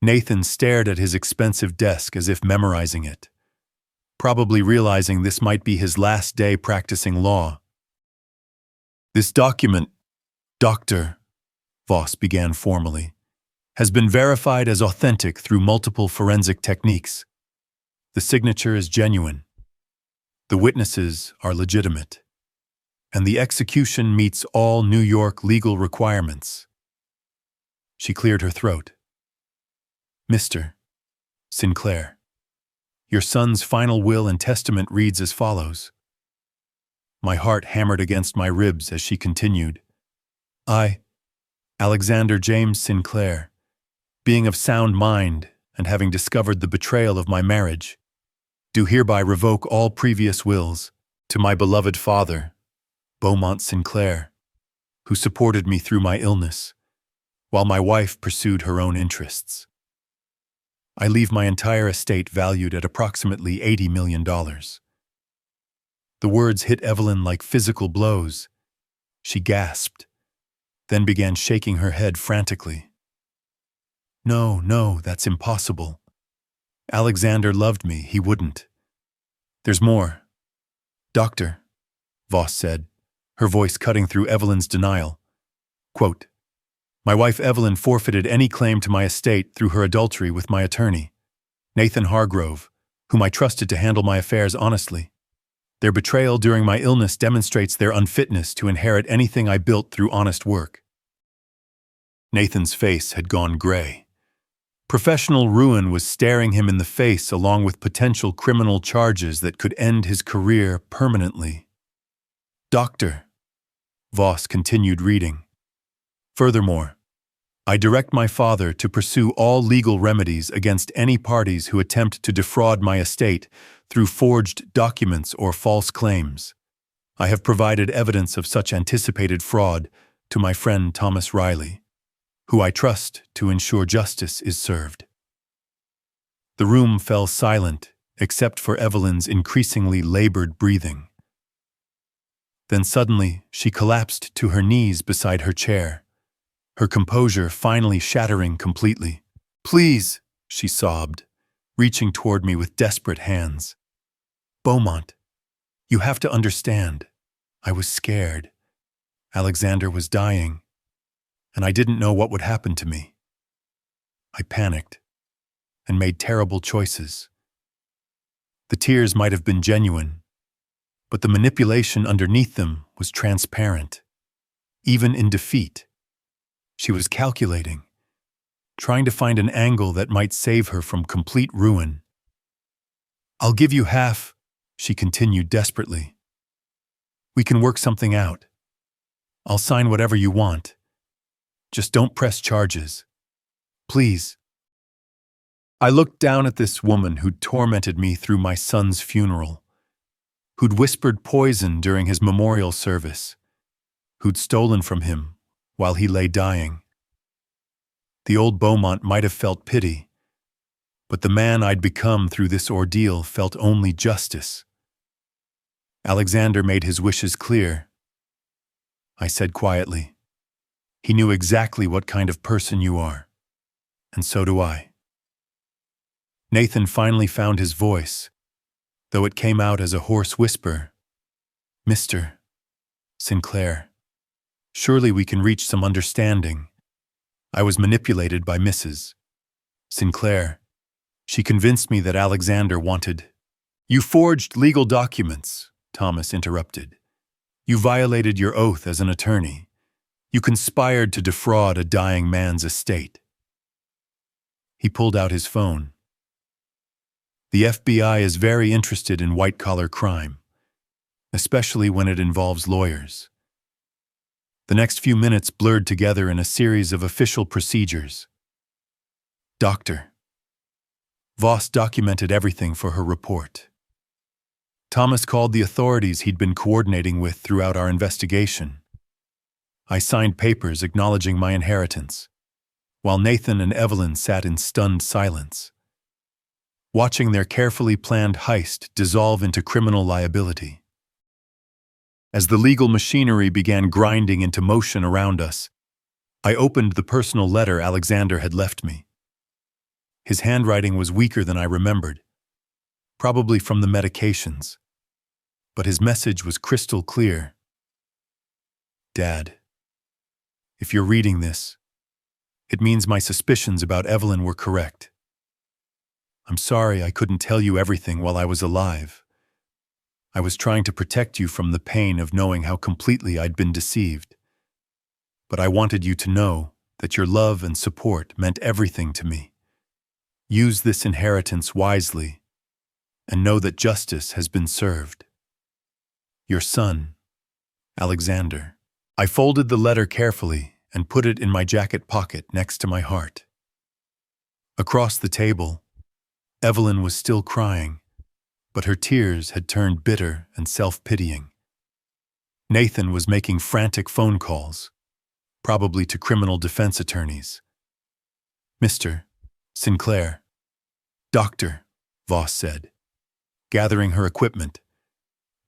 Nathan stared at his expensive desk as if memorizing it, probably realizing this might be his last day practicing law. "This document, Dr. Voss began formally, has been verified as authentic through multiple forensic techniques. The signature is genuine. The witnesses are legitimate. And the execution meets all New York legal requirements." She cleared her throat. "Mr. Sinclair, your son's final will and testament reads as follows." My heart hammered against my ribs as she continued. "I, Alexander James Sinclair, being of sound mind and having discovered the betrayal of my marriage, do hereby revoke all previous wills to my beloved father, Beaumont Sinclair, who supported me through my illness, while my wife pursued her own interests. I leave my entire estate valued at approximately $80 million. The words hit Evelyn like physical blows. She gasped, then began shaking her head frantically. No, that's impossible. Alexander loved me, he wouldn't. There's more. Doctor, Voss said, her voice cutting through Evelyn's denial. Quote, my wife Evelyn forfeited any claim to my estate through her adultery with my attorney, Nathan Hargrove, whom I trusted to handle my affairs honestly. Their betrayal during my illness demonstrates their unfitness to inherit anything I built through honest work. Nathan's face had gone gray. Professional ruin was staring him in the face along with potential criminal charges that could end his career permanently. Doctor, Voss continued reading. Furthermore, I direct my father to pursue all legal remedies against any parties who attempt to defraud my estate through forged documents or false claims. I have provided evidence of such anticipated fraud to my friend Thomas Riley, who I trust to ensure justice is served. The room fell silent except for Evelyn's increasingly labored breathing. Then suddenly she collapsed to her knees beside her chair, her composure finally shattering completely. Please, she sobbed, reaching toward me with desperate hands. Beaumont, you have to understand. I was scared. Alexander was dying, and I didn't know what would happen to me. I panicked and made terrible choices. The tears might have been genuine, but the manipulation underneath them was transparent. Even in defeat, she was calculating, trying to find an angle that might save her from complete ruin. I'll give you half, she continued desperately. We can work something out. I'll sign whatever you want. Just don't press charges. Please. I looked down at this woman who'd tormented me through my son's funeral, who'd whispered poison during his memorial service, who'd stolen from him while he lay dying. The old Beaumont might have felt pity, but the man I'd become through this ordeal felt only justice. Alexander made his wishes clear. I said quietly, he knew exactly what kind of person you are, and so do I. Nathan finally found his voice, though it came out as a hoarse whisper. Mr. Sinclair, surely we can reach some understanding. I was manipulated by Mrs. Sinclair. She convinced me that Alexander wanted. You forged legal documents, Thomas interrupted. You violated your oath as an attorney. You conspired to defraud a dying man's estate. He pulled out his phone. The FBI is very interested in white-collar crime, especially when it involves lawyers. The next few minutes blurred together in a series of official procedures. Dr. Voss documented everything for her report. Thomas called the authorities he'd been coordinating with throughout our investigation. I signed papers acknowledging my inheritance, while Nathan and Evelyn sat in stunned silence, watching their carefully planned heist dissolve into criminal liability. As the legal machinery began grinding into motion around us, I opened the personal letter Alexander had left me. His handwriting was weaker than I remembered, probably from the medications, but his message was crystal clear. Dad, if you're reading this, it means my suspicions about Evelyn were correct. I'm sorry I couldn't tell you everything while I was alive. I was trying to protect you from the pain of knowing how completely I'd been deceived. But I wanted you to know that your love and support meant everything to me. Use this inheritance wisely, and know that justice has been served. Your son, Alexander. I folded the letter carefully and put it in my jacket pocket next to my heart. Across the table, Evelyn was still crying, but her tears had turned bitter and self-pitying. Nathan was making frantic phone calls, probably to criminal defense attorneys. Mr. Sinclair. Doctor, Voss said, gathering her equipment.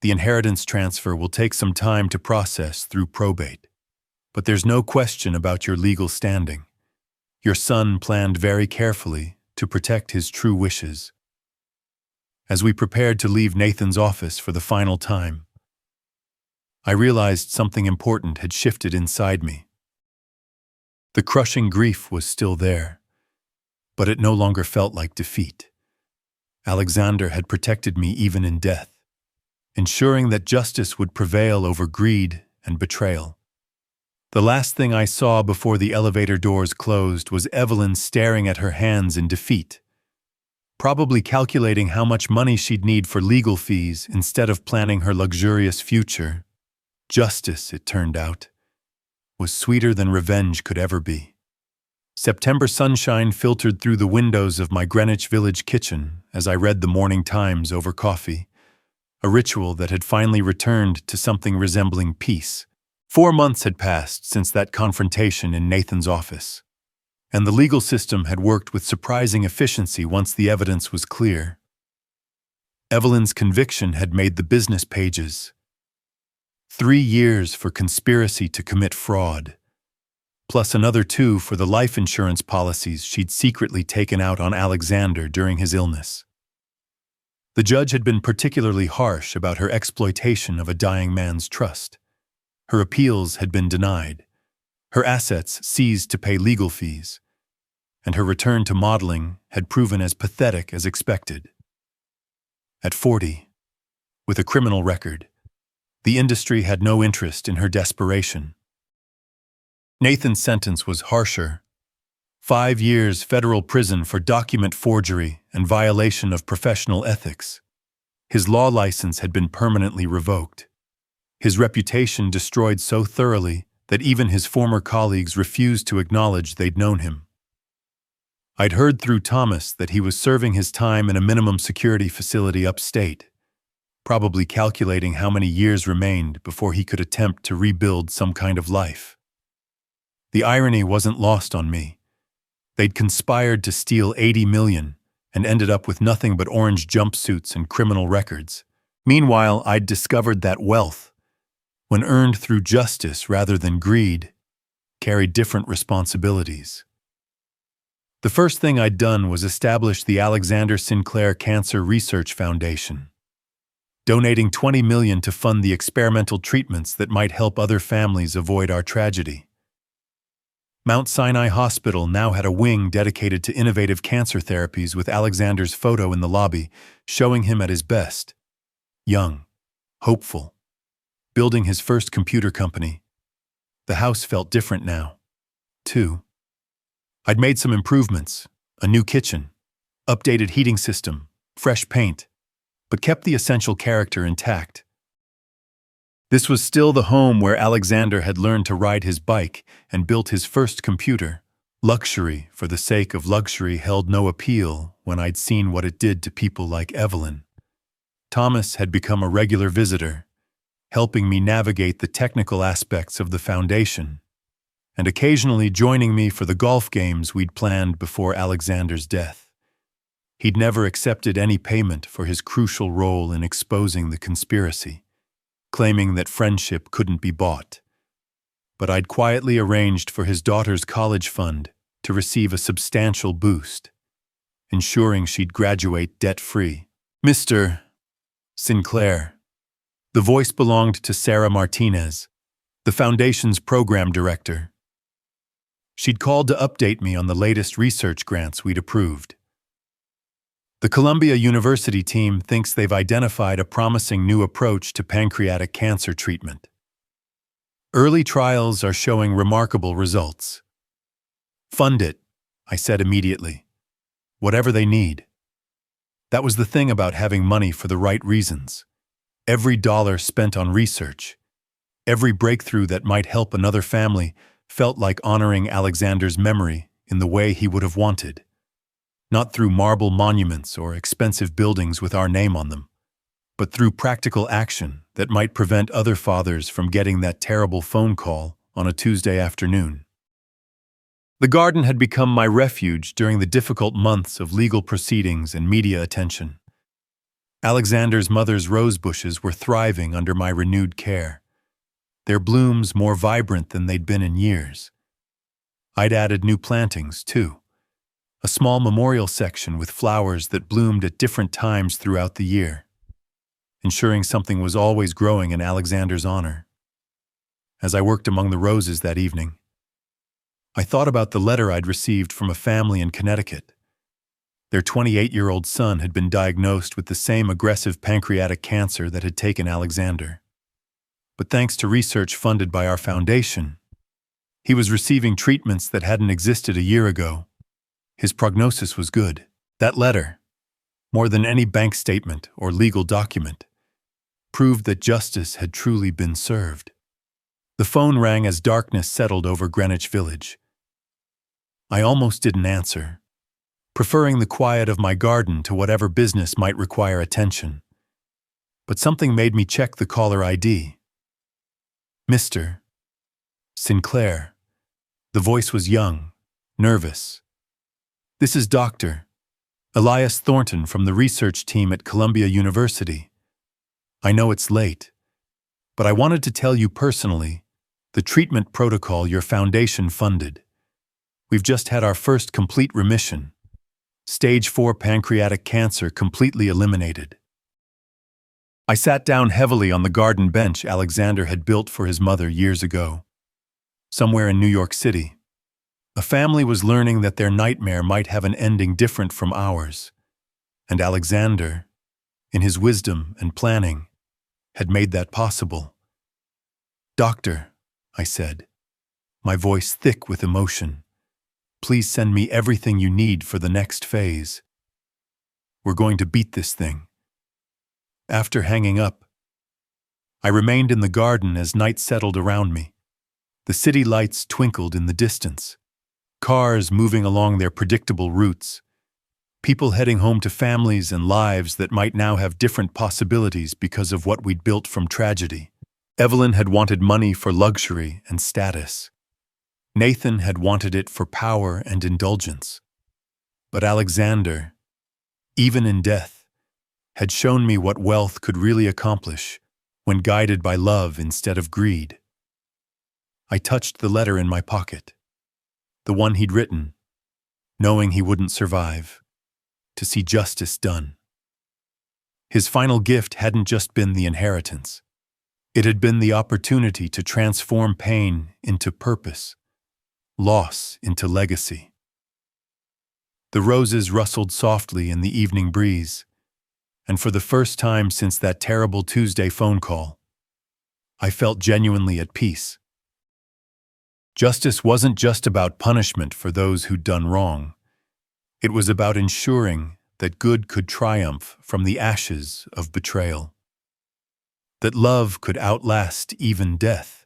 The inheritance transfer will take some time to process through probate, but there's no question about your legal standing. Your son planned very carefully to protect his true wishes. As we prepared to leave Nathan's office for the final time, I realized something important had shifted inside me. The crushing grief was still there, but it no longer felt like defeat. Alexander had protected me even in death, ensuring that justice would prevail over greed and betrayal. The last thing I saw before the elevator doors closed was Evelyn staring at her hands in defeat, probably calculating how much money she'd need for legal fees instead of planning her luxurious future. Justice, it turned out, was sweeter than revenge could ever be. September sunshine filtered through the windows of my Greenwich Village kitchen as I read the Morning Times over coffee, a ritual that had finally returned to something resembling peace. 4 months had passed since that confrontation in Nathan's office, and the legal system had worked with surprising efficiency once the evidence was clear. Evelyn's conviction had made the business pages. 3 years for conspiracy to commit fraud, plus another 2 for the life insurance policies she'd secretly taken out on Alexander during his illness. The judge had been particularly harsh about her exploitation of a dying man's trust. Her appeals had been denied, her assets seized to pay legal fees, and her return to modeling had proven as pathetic as expected. At 40, with a criminal record, the industry had no interest in her desperation. Nathan's sentence was harsher. 5 years federal prison for document forgery and violation of professional ethics. His law license had been permanently revoked. His reputation destroyed so thoroughly that even his former colleagues refused to acknowledge they'd known him. I'd heard through Thomas that he was serving his time in a minimum security facility upstate, probably calculating how many years remained before he could attempt to rebuild some kind of life. The irony wasn't lost on me. They'd conspired to steal $80 million and ended up with nothing but orange jumpsuits and criminal records. Meanwhile, I'd discovered that wealth, when earned through justice rather than greed, carried different responsibilities. The first thing I'd done was establish the Alexander Sinclair Cancer Research Foundation, donating $20 million to fund the experimental treatments that might help other families avoid our tragedy. Mount Sinai Hospital now had a wing dedicated to innovative cancer therapies with Alexander's photo in the lobby, showing him at his best. Young, hopeful, building his first computer company. The house felt different now, too. I'd made some improvements, a new kitchen, updated heating system, fresh paint, but kept the essential character intact. This was still the home where Alexander had learned to ride his bike and built his first computer. Luxury, for the sake of luxury, held no appeal when I'd seen what it did to people like Evelyn. Thomas had become a regular visitor, helping me navigate the technical aspects of the foundation, and occasionally joining me for the golf games we'd planned before Alexander's death. He'd never accepted any payment for his crucial role in exposing the conspiracy, claiming that friendship couldn't be bought. But I'd quietly arranged for his daughter's college fund to receive a substantial boost, ensuring she'd graduate debt-free. Mr. Sinclair. The voice belonged to Sarah Martinez, the Foundation's program director. She'd called to update me on the latest research grants we'd approved. The Columbia University team thinks they've identified a promising new approach to pancreatic cancer treatment. Early trials are showing remarkable results. Fund it, I said immediately. Whatever they need. That was the thing about having money for the right reasons. Every dollar spent on research, every breakthrough that might help another family, felt like honoring Alexander's memory in the way he would have wanted. Not through marble monuments or expensive buildings with our name on them, but through practical action that might prevent other fathers from getting that terrible phone call on a Tuesday afternoon. The garden had become my refuge during the difficult months of legal proceedings and media attention. Alexander's mother's rose bushes were thriving under my renewed care, their blooms more vibrant than they'd been in years. I'd added new plantings, too. A small memorial section with flowers that bloomed at different times throughout the year, ensuring something was always growing in Alexander's honor. As I worked among the roses that evening, I thought about the letter I'd received from a family in Connecticut. Their 28-year-old son had been diagnosed with the same aggressive pancreatic cancer that had taken Alexander. But thanks to research funded by our foundation, he was receiving treatments that hadn't existed a year ago. His prognosis was good. That letter, more than any bank statement or legal document, proved that justice had truly been served. The phone rang as darkness settled over Greenwich Village. I almost didn't answer, preferring the quiet of my garden to whatever business might require attention. But something made me check the caller ID. Mr. Sinclair. The voice was young, nervous. This is Dr. Elias Thornton from the research team at Columbia University. I know it's late, but I wanted to tell you personally the treatment protocol your foundation funded. We've just had our first complete remission. Stage 4 pancreatic cancer completely eliminated. I sat down heavily on the garden bench Alexander had built for his mother years ago. Somewhere in New York City, a family was learning that their nightmare might have an ending different from ours, and Alexander, in his wisdom and planning, had made that possible. Doctor, I said, my voice thick with emotion, please send me everything you need for the next phase. We're going to beat this thing. After hanging up, I remained in the garden as night settled around me. The city lights twinkled in the distance. Cars moving along their predictable routes. People heading home to families and lives that might now have different possibilities because of what we'd built from tragedy. Evelyn had wanted money for luxury and status. Nathan had wanted it for power and indulgence. But Alexander, even in death, had shown me what wealth could really accomplish when guided by love instead of greed. I touched the letter in my pocket, the one he'd written, knowing he wouldn't survive, to see justice done. His final gift hadn't just been the inheritance. It had been the opportunity to transform pain into purpose, loss into legacy. The roses rustled softly in the evening breeze, and for the first time since that terrible Tuesday phone call, I felt genuinely at peace. Justice wasn't just about punishment for those who'd done wrong. It was about ensuring that good could triumph from the ashes of betrayal. that love could outlast even death,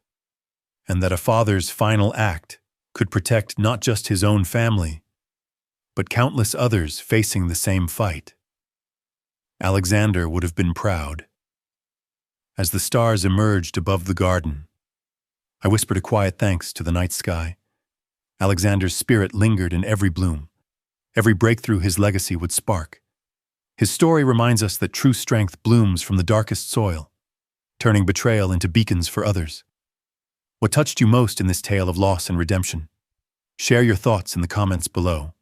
and that a father's final act could protect not just his own family, but countless others facing the same fight. Alexander would have been proud. As the stars emerged above the garden, I whispered a quiet thanks to the night sky. Alexander's spirit lingered in every bloom. Every breakthrough his legacy would spark. His story reminds us that true strength blooms from the darkest soil, turning betrayal into beacons for others. What touched you most in this tale of loss and redemption? Share your thoughts in the comments below.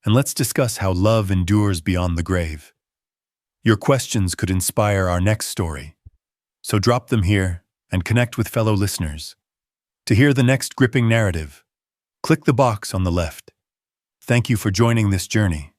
And let's discuss how love endures beyond the grave. Your questions could inspire our next story, so drop them here and connect with fellow listeners. To hear the next gripping narrative, click the box on the left. Thank you for joining this journey.